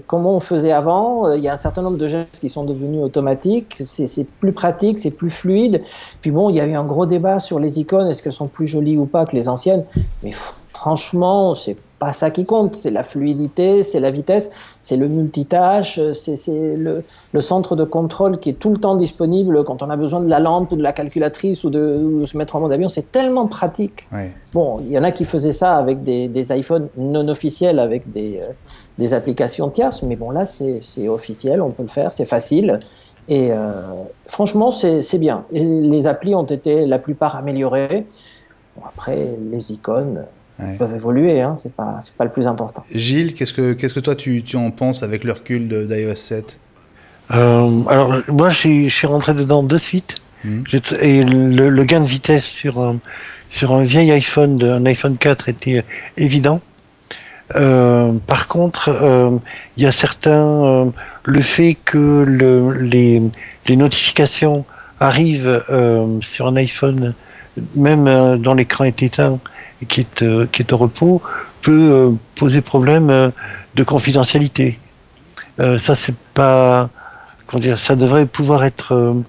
[SPEAKER 2] comment on faisait avant. Il y a un certain nombre de gestes qui sont devenus automatiques. C'est plus pratique, c'est plus fluide. Puis bon, il y a eu un gros débat sur les icônes. Est-ce qu'elles sont plus jolies ou pas que les anciennes? Mais franchement, c'est pas ça qui compte. C'est la fluidité, c'est la vitesse, c'est le multitâche, c'est le centre de contrôle qui est tout le temps disponible quand on a besoin de la lampe ou de la calculatrice ou de se mettre en mode avion. C'est tellement pratique.
[SPEAKER 1] Ouais.
[SPEAKER 2] Bon, il y en a qui faisaient ça avec des iPhones non officiels, avec des applications tierces, mais bon, là, c'est officiel, on peut le faire, c'est facile. Et franchement, c'est bien. Et les applis ont été la plupart améliorées. Bon, après, les icônes peuvent évoluer, hein, c'est pas le plus important.
[SPEAKER 1] Gilles, qu'est-ce que toi tu en penses avec le recul d'iOS 7?
[SPEAKER 3] Alors, moi, je suis rentré dedans de suite. Et le gain de vitesse sur un vieil iPhone, un iPhone 4, était évident. Par contre, il y a certains, le fait que les notifications arrivent sur un iPhone, même dans l'écran est éteint et qui est au repos, peut poser problème de confidentialité. Ça, c'est pas, comment dire, ça devrait pouvoir être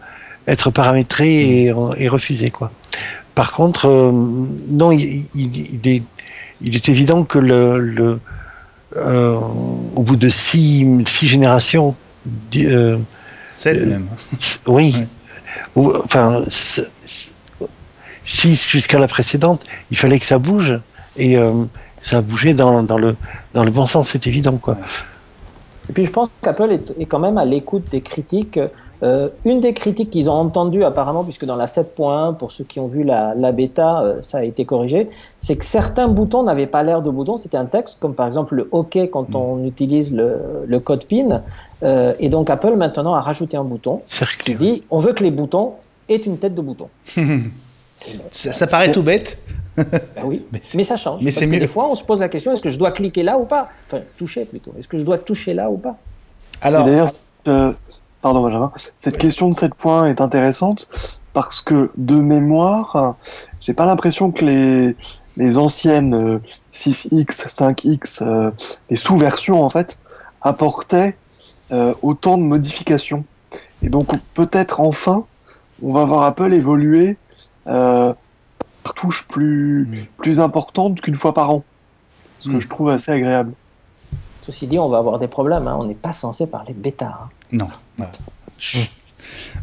[SPEAKER 3] paramétré et refusé, quoi. Par contre, non, il est évident que au bout de six générations,
[SPEAKER 1] 7 même.
[SPEAKER 3] Oui. Ouais. Enfin, 6 jusqu'à la précédente, il fallait que ça bouge, et ça a bougé dans le bon sens, c'est évident, quoi.
[SPEAKER 2] Et puis je pense qu'Apple est quand même à l'écoute des critiques. Une des critiques qu'ils ont entendues apparemment, puisque dans la 7.1, pour ceux qui ont vu la bêta, ça a été corrigé, c'est que certains boutons n'avaient pas l'air de boutons, c'était un texte, comme par exemple le OK quand on utilise le code PIN. Et donc Apple maintenant a rajouté un bouton qui dit on veut que les boutons aient une tête de bouton.
[SPEAKER 1] Ça paraît tout bête.
[SPEAKER 2] Ben oui, mais ça change.
[SPEAKER 1] Mais c'est mieux.
[SPEAKER 2] Des fois, on se pose la question, est-ce que je dois cliquer là ou pas? Enfin, toucher plutôt. Est-ce que je dois toucher là ou pas?
[SPEAKER 1] Alors,
[SPEAKER 4] d'ailleurs, pardon Benjamin, cette question de 7 points est intéressante parce que de mémoire, j'ai pas l'impression que les anciennes 6X, 5X, les sous-versions en fait, apportaient autant de modifications. Et donc peut-être enfin, on va voir Apple évoluer par touches plus importantes qu'une fois par an. Ce que je trouve assez agréable.
[SPEAKER 2] Ceci dit, on va avoir des problèmes. Hein. On n'est pas censé parler de bêta. Hein.
[SPEAKER 1] Non. Voilà.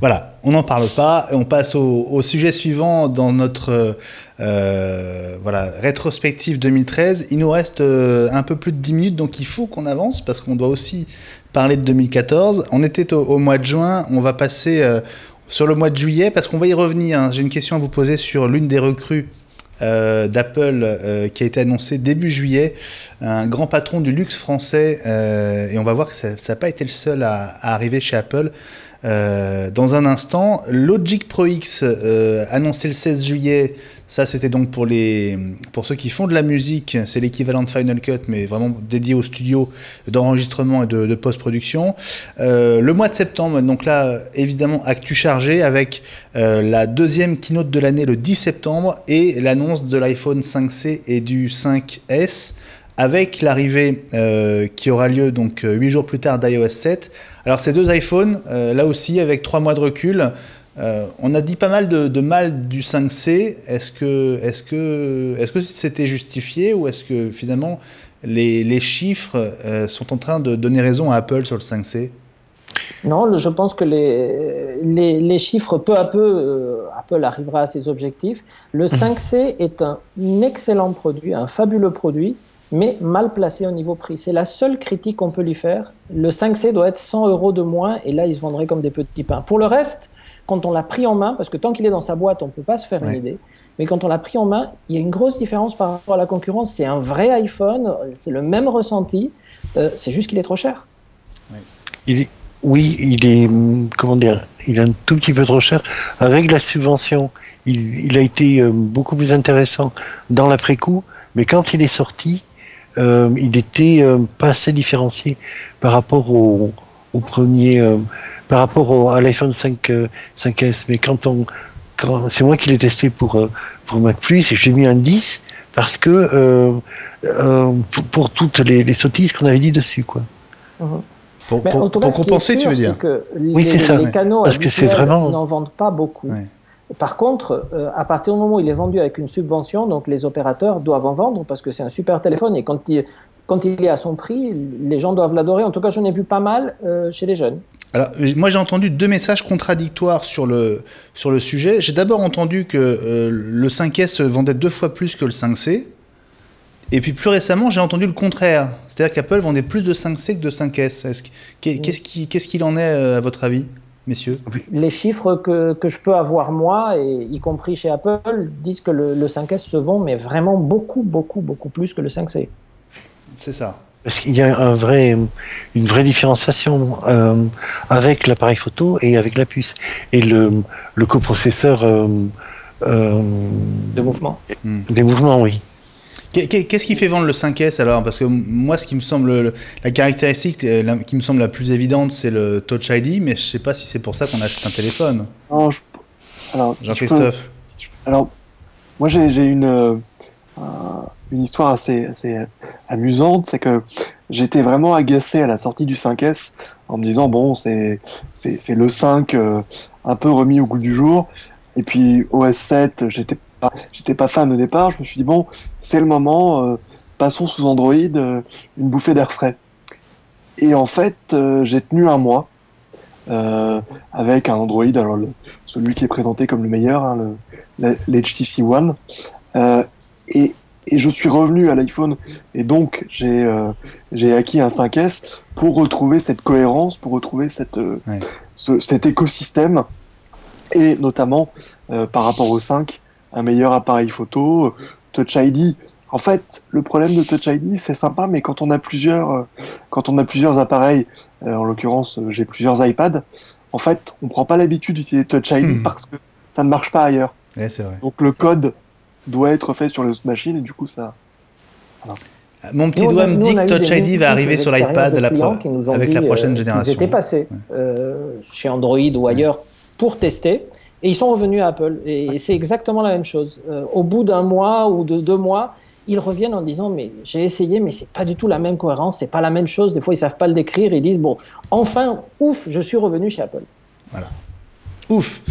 [SPEAKER 1] Voilà, on n'en parle pas. On passe au sujet suivant dans notre rétrospective 2013. Il nous reste un peu plus de 10 minutes, donc il faut qu'on avance parce qu'on doit aussi parler de 2014. On était au mois de juin, on va passer sur le mois de juillet parce qu'on va y revenir. Hein. J'ai une question à vous poser sur l'une des recrues d'Apple qui a été annoncée début juillet, un grand patron du luxe français, et on va voir que ça n'a pas été le seul à arriver chez Apple. Dans un instant, Logic Pro X annoncé le 16 juillet, ça c'était donc pour ceux qui font de la musique, c'est l'équivalent de Final Cut mais vraiment dédié au studio d'enregistrement et de post-production. Le mois de septembre, donc là évidemment actu chargé avec la deuxième keynote de l'année le 10 septembre et l'annonce de l'iPhone 5C et du 5S. Avec l'arrivée qui aura lieu donc 8 jours plus tard d'iOS 7. Alors ces deux iPhones, là aussi avec 3 mois de recul, on a dit pas mal de mal du 5C. Est-ce que c'était justifié ou est-ce que finalement les chiffres sont en train de donner raison à Apple sur le 5C?
[SPEAKER 2] Non, je pense que les chiffres, peu à peu, Apple arrivera à ses objectifs. Le 5C est un excellent produit, un fabuleux produit, mais mal placé au niveau prix. C'est la seule critique qu'on peut lui faire. Le 5C doit être 100 € de moins, et là, il se vendrait comme des petits pains. Pour le reste, quand on l'a pris en main, parce que tant qu'il est dans sa boîte, on ne peut pas se faire une idée, mais quand on l'a pris en main, il y a une grosse différence par rapport à la concurrence. C'est un vrai iPhone, c'est le même ressenti, c'est juste qu'il est trop cher.
[SPEAKER 3] Il est, comment dire, il est un tout petit peu trop cher. Avec la subvention, il a été beaucoup plus intéressant dans l'après-coup, mais quand il est sorti, il était pas assez différencié par rapport au premier, par rapport à l'iPhone 5S. Mais quand c'est moi qui l'ai testé pour Mac Plus et j'ai mis un 10 parce que pour toutes les sottises qu'on avait dit dessus, quoi.
[SPEAKER 1] Pour compenser, tu veux dire?
[SPEAKER 2] Oui, c'est ça. Les canaux
[SPEAKER 3] parce que c'est vraiment
[SPEAKER 2] n'en vendent pas beaucoup. Ouais. Par contre, à partir du moment où il est vendu avec une subvention, donc les opérateurs doivent en vendre parce que c'est un super téléphone et quand il est à son prix, les gens doivent l'adorer. En tout cas, j'en ai vu pas mal chez les jeunes.
[SPEAKER 1] Alors, moi, j'ai entendu 2 messages contradictoires sur le sujet. J'ai d'abord entendu que le 5S vendait 2 fois plus que le 5C. Et puis plus récemment, j'ai entendu le contraire. C'est-à-dire qu'Apple vendait plus de 5C que de 5S. Qu'est-ce qu'il en est, à votre avis, messieurs?
[SPEAKER 2] Les chiffres que je peux avoir moi, et y compris chez Apple, disent que le 5S se vend, mais vraiment beaucoup, beaucoup, beaucoup plus que le 5C.
[SPEAKER 1] C'est ça.
[SPEAKER 3] Parce qu'il y a une vraie différenciation avec l'appareil photo et avec la puce. Et le coprocesseur
[SPEAKER 2] de mouvement.
[SPEAKER 3] Des mouvements, oui.
[SPEAKER 1] Qu'est-ce qui fait vendre le 5S alors? Parce que moi, ce qui me semble la caractéristique qui me semble la plus évidente, c'est le Touch ID, mais je ne sais pas si c'est pour ça qu'on achète un téléphone.
[SPEAKER 4] Non, alors,
[SPEAKER 1] Jean-Christophe.
[SPEAKER 4] Alors, moi, j'ai une histoire assez amusante, c'est que j'étais vraiment agacé à la sortie du 5S en me disant bon, c'est le 5 un peu remis au goût du jour, et puis OS 7, j'étais pas fan au départ. Je me suis dit bon, c'est le moment, passons sous Android, une bouffée d'air frais. Et en fait, j'ai tenu un mois avec un Android, alors celui qui est présenté comme le meilleur, hein, l'HTC One, et je suis revenu à l'iPhone, et donc j'ai acquis un 5S pour retrouver cette cohérence, pour retrouver cet écosystème, et notamment par rapport au 5, un meilleur appareil photo, Touch ID. En fait, le problème de Touch ID, c'est sympa, mais quand on a plusieurs appareils, en l'occurrence, j'ai plusieurs iPads, en fait, on prend pas l'habitude d'utiliser Touch ID parce que ça ne marche pas ailleurs.
[SPEAKER 1] Ouais, c'est vrai.
[SPEAKER 4] Donc le code doit être fait sur les autres machines, et du coup, ça... Voilà.
[SPEAKER 1] Mon petit doigt me dit que Touch ID va arriver sur l'iPad avec la prochaine génération.
[SPEAKER 2] Ils étaient passés chez Android ou ailleurs pour tester, et ils sont revenus à Apple. Et c'est exactement la même chose. Au bout d'un mois ou de 2 mois, ils reviennent en disant mais j'ai essayé, mais c'est pas du tout la même cohérence, c'est pas la même chose. Des fois, ils savent pas le décrire. Ils disent bon, enfin, ouf, je suis revenu chez Apple.
[SPEAKER 1] Voilà. Ouf.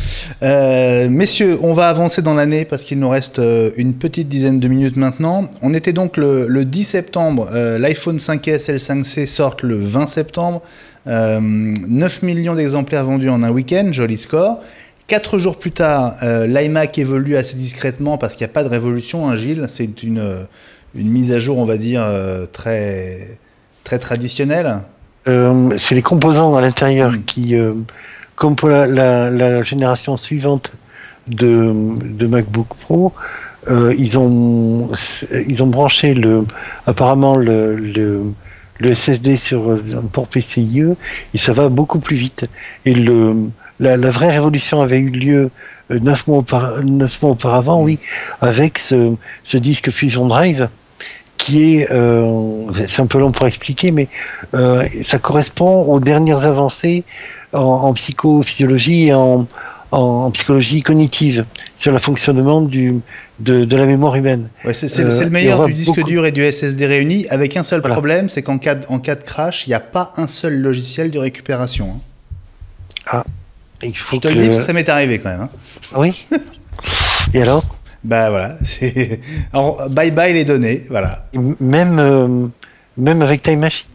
[SPEAKER 1] Messieurs, on va avancer dans l'année parce qu'il nous reste une petite dizaine de minutes maintenant. On était donc le 10 septembre. L'iPhone 5S et le 5C sortent le 20 septembre. 9 millions d'exemplaires vendus en un week-end. Joli score. 4 jours plus tard, l'iMac évolue assez discrètement parce qu'il n'y a pas de révolution, hein, Gilles. C'est une mise à jour, on va dire, très, très traditionnelle.
[SPEAKER 3] C'est les composants à l'intérieur qui... comme pour la génération suivante de MacBook Pro, ils ont branché apparemment le SSD sur un port PCIe et ça va beaucoup plus vite. Et la vraie révolution avait eu lieu 9 mois auparavant, oui, avec ce disque Fusion Drive qui est, c'est un peu long pour expliquer, mais ça correspond aux dernières avancées en psychophysiologie et en psychologie cognitive sur le fonctionnement de la mémoire humaine.
[SPEAKER 1] Ouais, c'est le meilleur du disque dur et du SSD réunis, avec un seul problème, c'est qu'en cas de crash, il n'y a pas un seul logiciel de récupération. Hein.
[SPEAKER 3] Ah, il faut
[SPEAKER 1] Je te le dis parce que ça m'est arrivé quand même. Hein.
[SPEAKER 3] Oui. Et alors?
[SPEAKER 1] Bah voilà, alors bye bye les données, voilà.
[SPEAKER 3] Même avec Time Machine.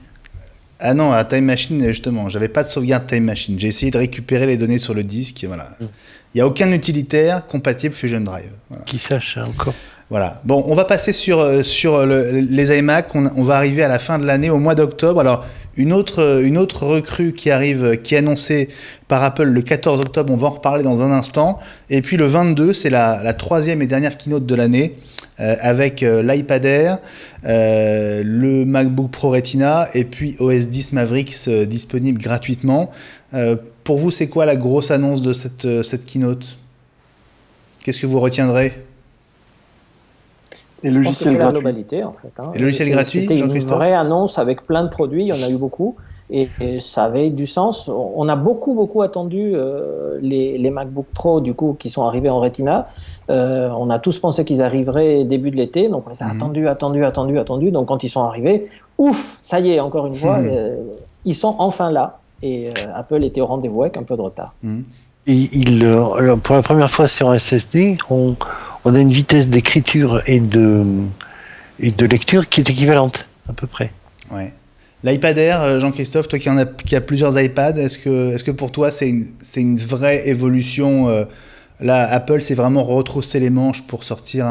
[SPEAKER 1] Ah non, à Time Machine, justement, j'avais pas de sauvegarde Time Machine. J'ai essayé de récupérer les données sur le disque, voilà. Il n'y a aucun utilitaire compatible Fusion Drive. Voilà.
[SPEAKER 3] Qui sache encore.
[SPEAKER 1] Voilà. Bon, on va passer sur les iMac. On va arriver à la fin de l'année, au mois d'octobre. Alors, une autre recrue qui arrive, qui est annoncée par Apple le 14 octobre. On va en reparler dans un instant. Et puis le 22, c'est la troisième et dernière keynote de l'année. Avec l'iPad Air, le MacBook Pro Retina et puis OS X Mavericks disponible gratuitement. Pour vous, c'est quoi la grosse annonce de cette keynote? Qu'est-ce que vous retiendrez?
[SPEAKER 4] Les logiciels gratuits.
[SPEAKER 2] La globalité, en fait. Hein.
[SPEAKER 1] Les logiciels gratuits,
[SPEAKER 2] C'était une
[SPEAKER 1] Jean-Christophe?
[SPEAKER 2] vraie annonce avec plein de produits, il y en a eu beaucoup. Et ça avait du sens. On a beaucoup attendu les MacBook Pro du coup qui sont arrivés en Retina. On a tous pensé qu'ils arriveraient début de l'été, donc on les a attendus. Donc quand ils sont arrivés, ouf, ça y est, encore une fois, ils sont enfin là. Et Apple était au rendez-vous avec un peu de retard.
[SPEAKER 3] Et pour la première fois sur un SSD, on a une vitesse d'écriture et de lecture qui est équivalente à peu près.
[SPEAKER 1] Ouais. L'iPad Air, Jean-Christophe, toi qui as plusieurs iPads, est-ce que pour toi c'est une vraie évolution là, Apple s'est vraiment retroussé les manches pour sortir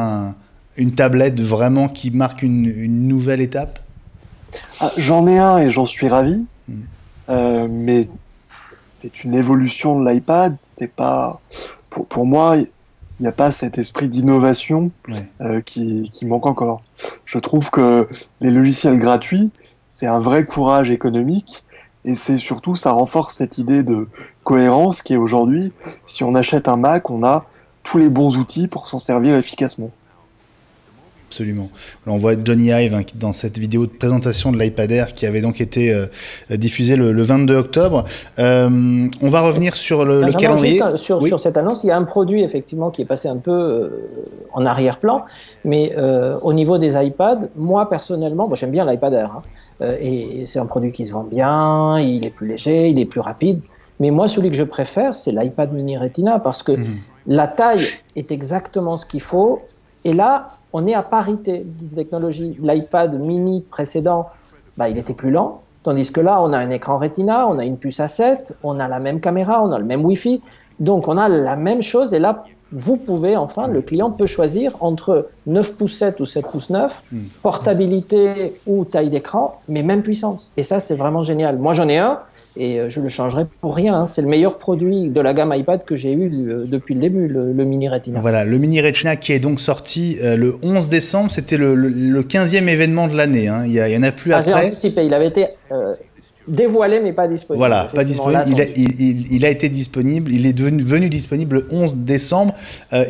[SPEAKER 1] une tablette vraiment qui marque une nouvelle étape?
[SPEAKER 4] J'en ai un et j'en suis ravi, mais c'est une évolution de l'iPad. C'est pas pour moi, il n'y a pas cet esprit d'innovation qui manque encore. Je trouve que les logiciels gratuits, c'est un vrai courage économique et c'est surtout, ça renforce cette idée de cohérence qui est aujourd'hui, si on achète un Mac, on a tous les bons outils pour s'en servir efficacement.
[SPEAKER 1] Absolument. Là, on voit Johnny Ive dans cette vidéo de présentation de l'iPad Air qui avait donc été diffusée le 22 octobre. On va revenir sur le calendrier.
[SPEAKER 2] Sur cette annonce, il y a un produit effectivement qui est passé un peu en arrière-plan, mais au niveau des iPads, moi personnellement, j'aime bien l'iPad Air, et c'est un produit qui se vend bien, il est plus léger, il est plus rapide, mais moi celui que je préfère, c'est l'iPad mini Retina parce que la taille est exactement ce qu'il faut, et là, on est à parité de technologie. L'iPad mini précédent, il était plus lent, tandis que là, on a un écran Retina, on a une puce A7, on a la même caméra, on a le même Wi-Fi, donc on a la même chose, et là, vous pouvez, enfin, le client peut choisir entre 9 pouces 7 ou 7 pouces 9, portabilité ou taille d'écran, mais même puissance. Et ça, c'est vraiment génial. Moi, j'en ai un, et je le changerai pour rien. C'est le meilleur produit de la gamme iPad que j'ai eu depuis le début, le Mini Retina.
[SPEAKER 1] Voilà, le Mini Retina qui est donc sorti le 11 décembre. C'était le 15e événement de l'année. Hein. Il y en a plus après.
[SPEAKER 2] J'ai anticipé. Il avait été dévoilé, mais pas disponible.
[SPEAKER 1] Voilà, pas disponible. Il a été disponible. Il est devenu disponible le 11 décembre.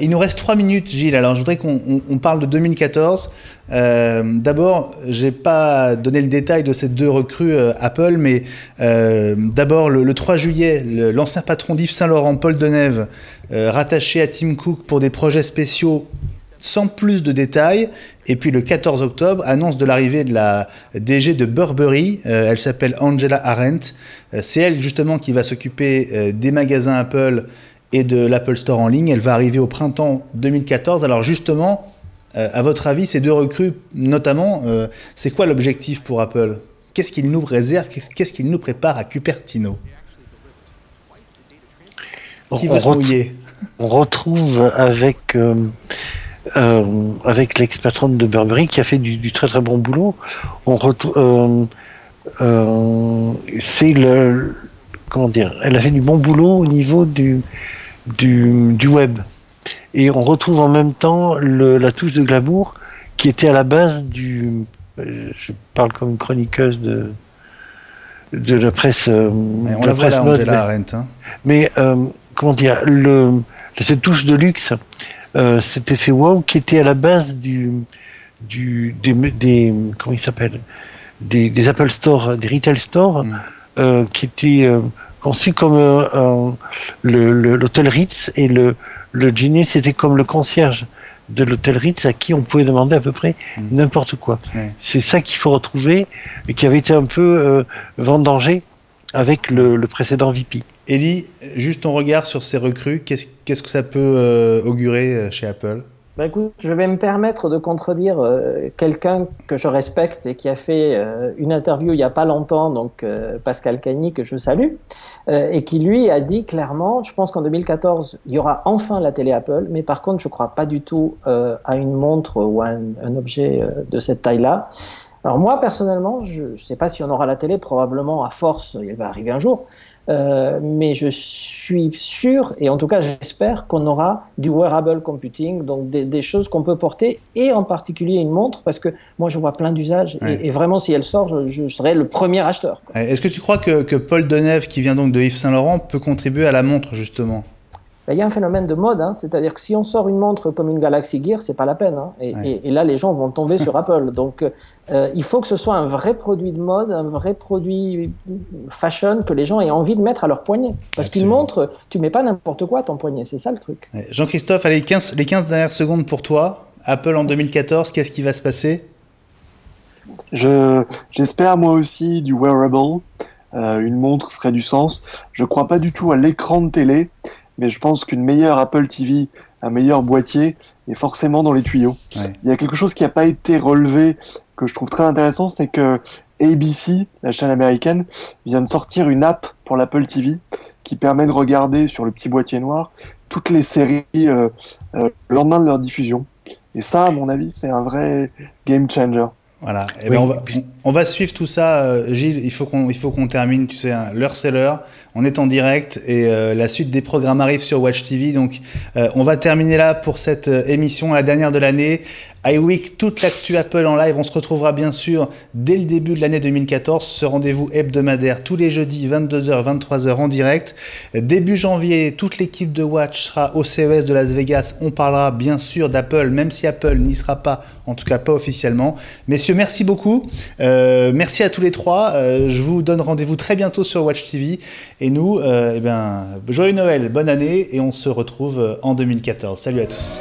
[SPEAKER 1] Il nous reste 3 minutes, Gilles. Alors, je voudrais qu'on parle de 2014. D'abord, j'ai pas donné le détail de ces deux recrues Apple, mais d'abord le 3 juillet, l'ancien patron d'Yves Saint Laurent, Paul Denève, rattaché à Tim Cook pour des projets spéciaux, sans plus de détails. Et puis le 14 octobre, annonce de l'arrivée de la DG de Burberry. Elle s'appelle Angela Arendt. C'est elle justement qui va s'occuper des magasins Apple et de l'Apple Store en ligne. Elle va arriver au printemps 2014. Alors justement, à votre avis, ces deux recrues, notamment, c'est quoi l'objectif pour Apple ? Qu'est-ce qu'il nous réserve ? Qu'est-ce qu'il nous prépare à Cupertino ? Qui va se mouiller ?
[SPEAKER 3] On retrouve avec l'ex-patronne de Burberry qui a fait du très très bon boulot. C'est comment dire, elle a fait du bon boulot au niveau du web. Et on retrouve en même temps la touche de glamour qui était à la base je parle comme une chroniqueuse de la presse.
[SPEAKER 1] On la voit là, Angela Arendt. Hein.
[SPEAKER 3] Mais comment dire, cette touche de luxe, cet effet wow qui était à la base des comment il s'appelle, des Apple Store, des retail stores, qui étaient conçus comme l'hôtel Ritz, et le Genie c'était comme le concierge de l'hôtel Ritz à qui on pouvait demander à peu près n'importe quoi. C'est ça qu'il faut retrouver et qui avait été un peu vendangé avec le précédent VP.
[SPEAKER 1] Élie, juste ton regard sur ces recrues, qu'est-ce que ça peut augurer chez Apple ?
[SPEAKER 2] Écoute, je vais me permettre de contredire quelqu'un que je respecte et qui a fait une interview il n'y a pas longtemps, donc Pascal Cagny, que je salue, et qui lui a dit clairement, je pense qu'en 2014, il y aura enfin la télé Apple, mais par contre, je ne crois pas du tout à une montre ou à un objet de cette taille-là. Alors moi, personnellement, je ne sais pas si on aura la télé, probablement à force, elle va arriver un jour, mais je suis sûr, et en tout cas j'espère, qu'on aura du wearable computing, donc des choses qu'on peut porter, et en particulier une montre, parce que moi je vois plein d'usages, et vraiment si elle sort, je serai le premier acheteur.
[SPEAKER 1] Est-ce que tu crois que Paul Deneuve, qui vient donc de Yves Saint Laurent, peut contribuer à la montre justement ?
[SPEAKER 2] Il y a un phénomène de mode, c'est-à-dire que si on sort une montre comme une Galaxy Gear, c'est pas la peine, et là les gens vont tomber sur Apple. Donc il faut que ce soit un vrai produit de mode, un vrai produit fashion que les gens aient envie de mettre à leur poignet. Parce qu'une montre, tu mets pas n'importe quoi à ton poignet, c'est ça le truc.
[SPEAKER 1] Jean-Christophe, allez, les 15 dernières secondes pour toi. Apple en 2014, qu'est-ce qui va se passer ?
[SPEAKER 4] J'espère moi aussi du wearable, une montre ferait du sens. Je crois pas du tout à l'écran de télé, mais je pense qu'une meilleure Apple TV, un meilleur boîtier, est forcément dans les tuyaux. Il y a quelque chose qui n'a pas été relevé, que je trouve très intéressant, c'est que ABC, la chaîne américaine, vient de sortir une app pour l'Apple TV qui permet de regarder sur le petit boîtier noir toutes les séries le lendemain de leur diffusion. Et ça, à mon avis, c'est un vrai game changer.
[SPEAKER 1] Voilà. Et on va suivre tout ça, Gilles. Il faut qu'on termine. Tu sais, l'heure c'est l'heure. On est en direct et la suite des programmes arrive sur Watch TV. Donc, on va terminer là pour cette émission, la dernière de l'année. iWeek, toute l'actu Apple en live. On se retrouvera bien sûr dès le début de l'année 2014. Ce rendez-vous hebdomadaire tous les jeudis 22h, 23h en direct. Début janvier, toute l'équipe de Watch sera au CES de Las Vegas. On parlera bien sûr d'Apple, même si Apple n'y sera pas, en tout cas pas officiellement. Messieurs, merci beaucoup. Merci à tous les trois. Je vous donne rendez-vous très bientôt sur Watch TV. Et nous, joyeux Noël, bonne année et on se retrouve en 2014. Salut à tous.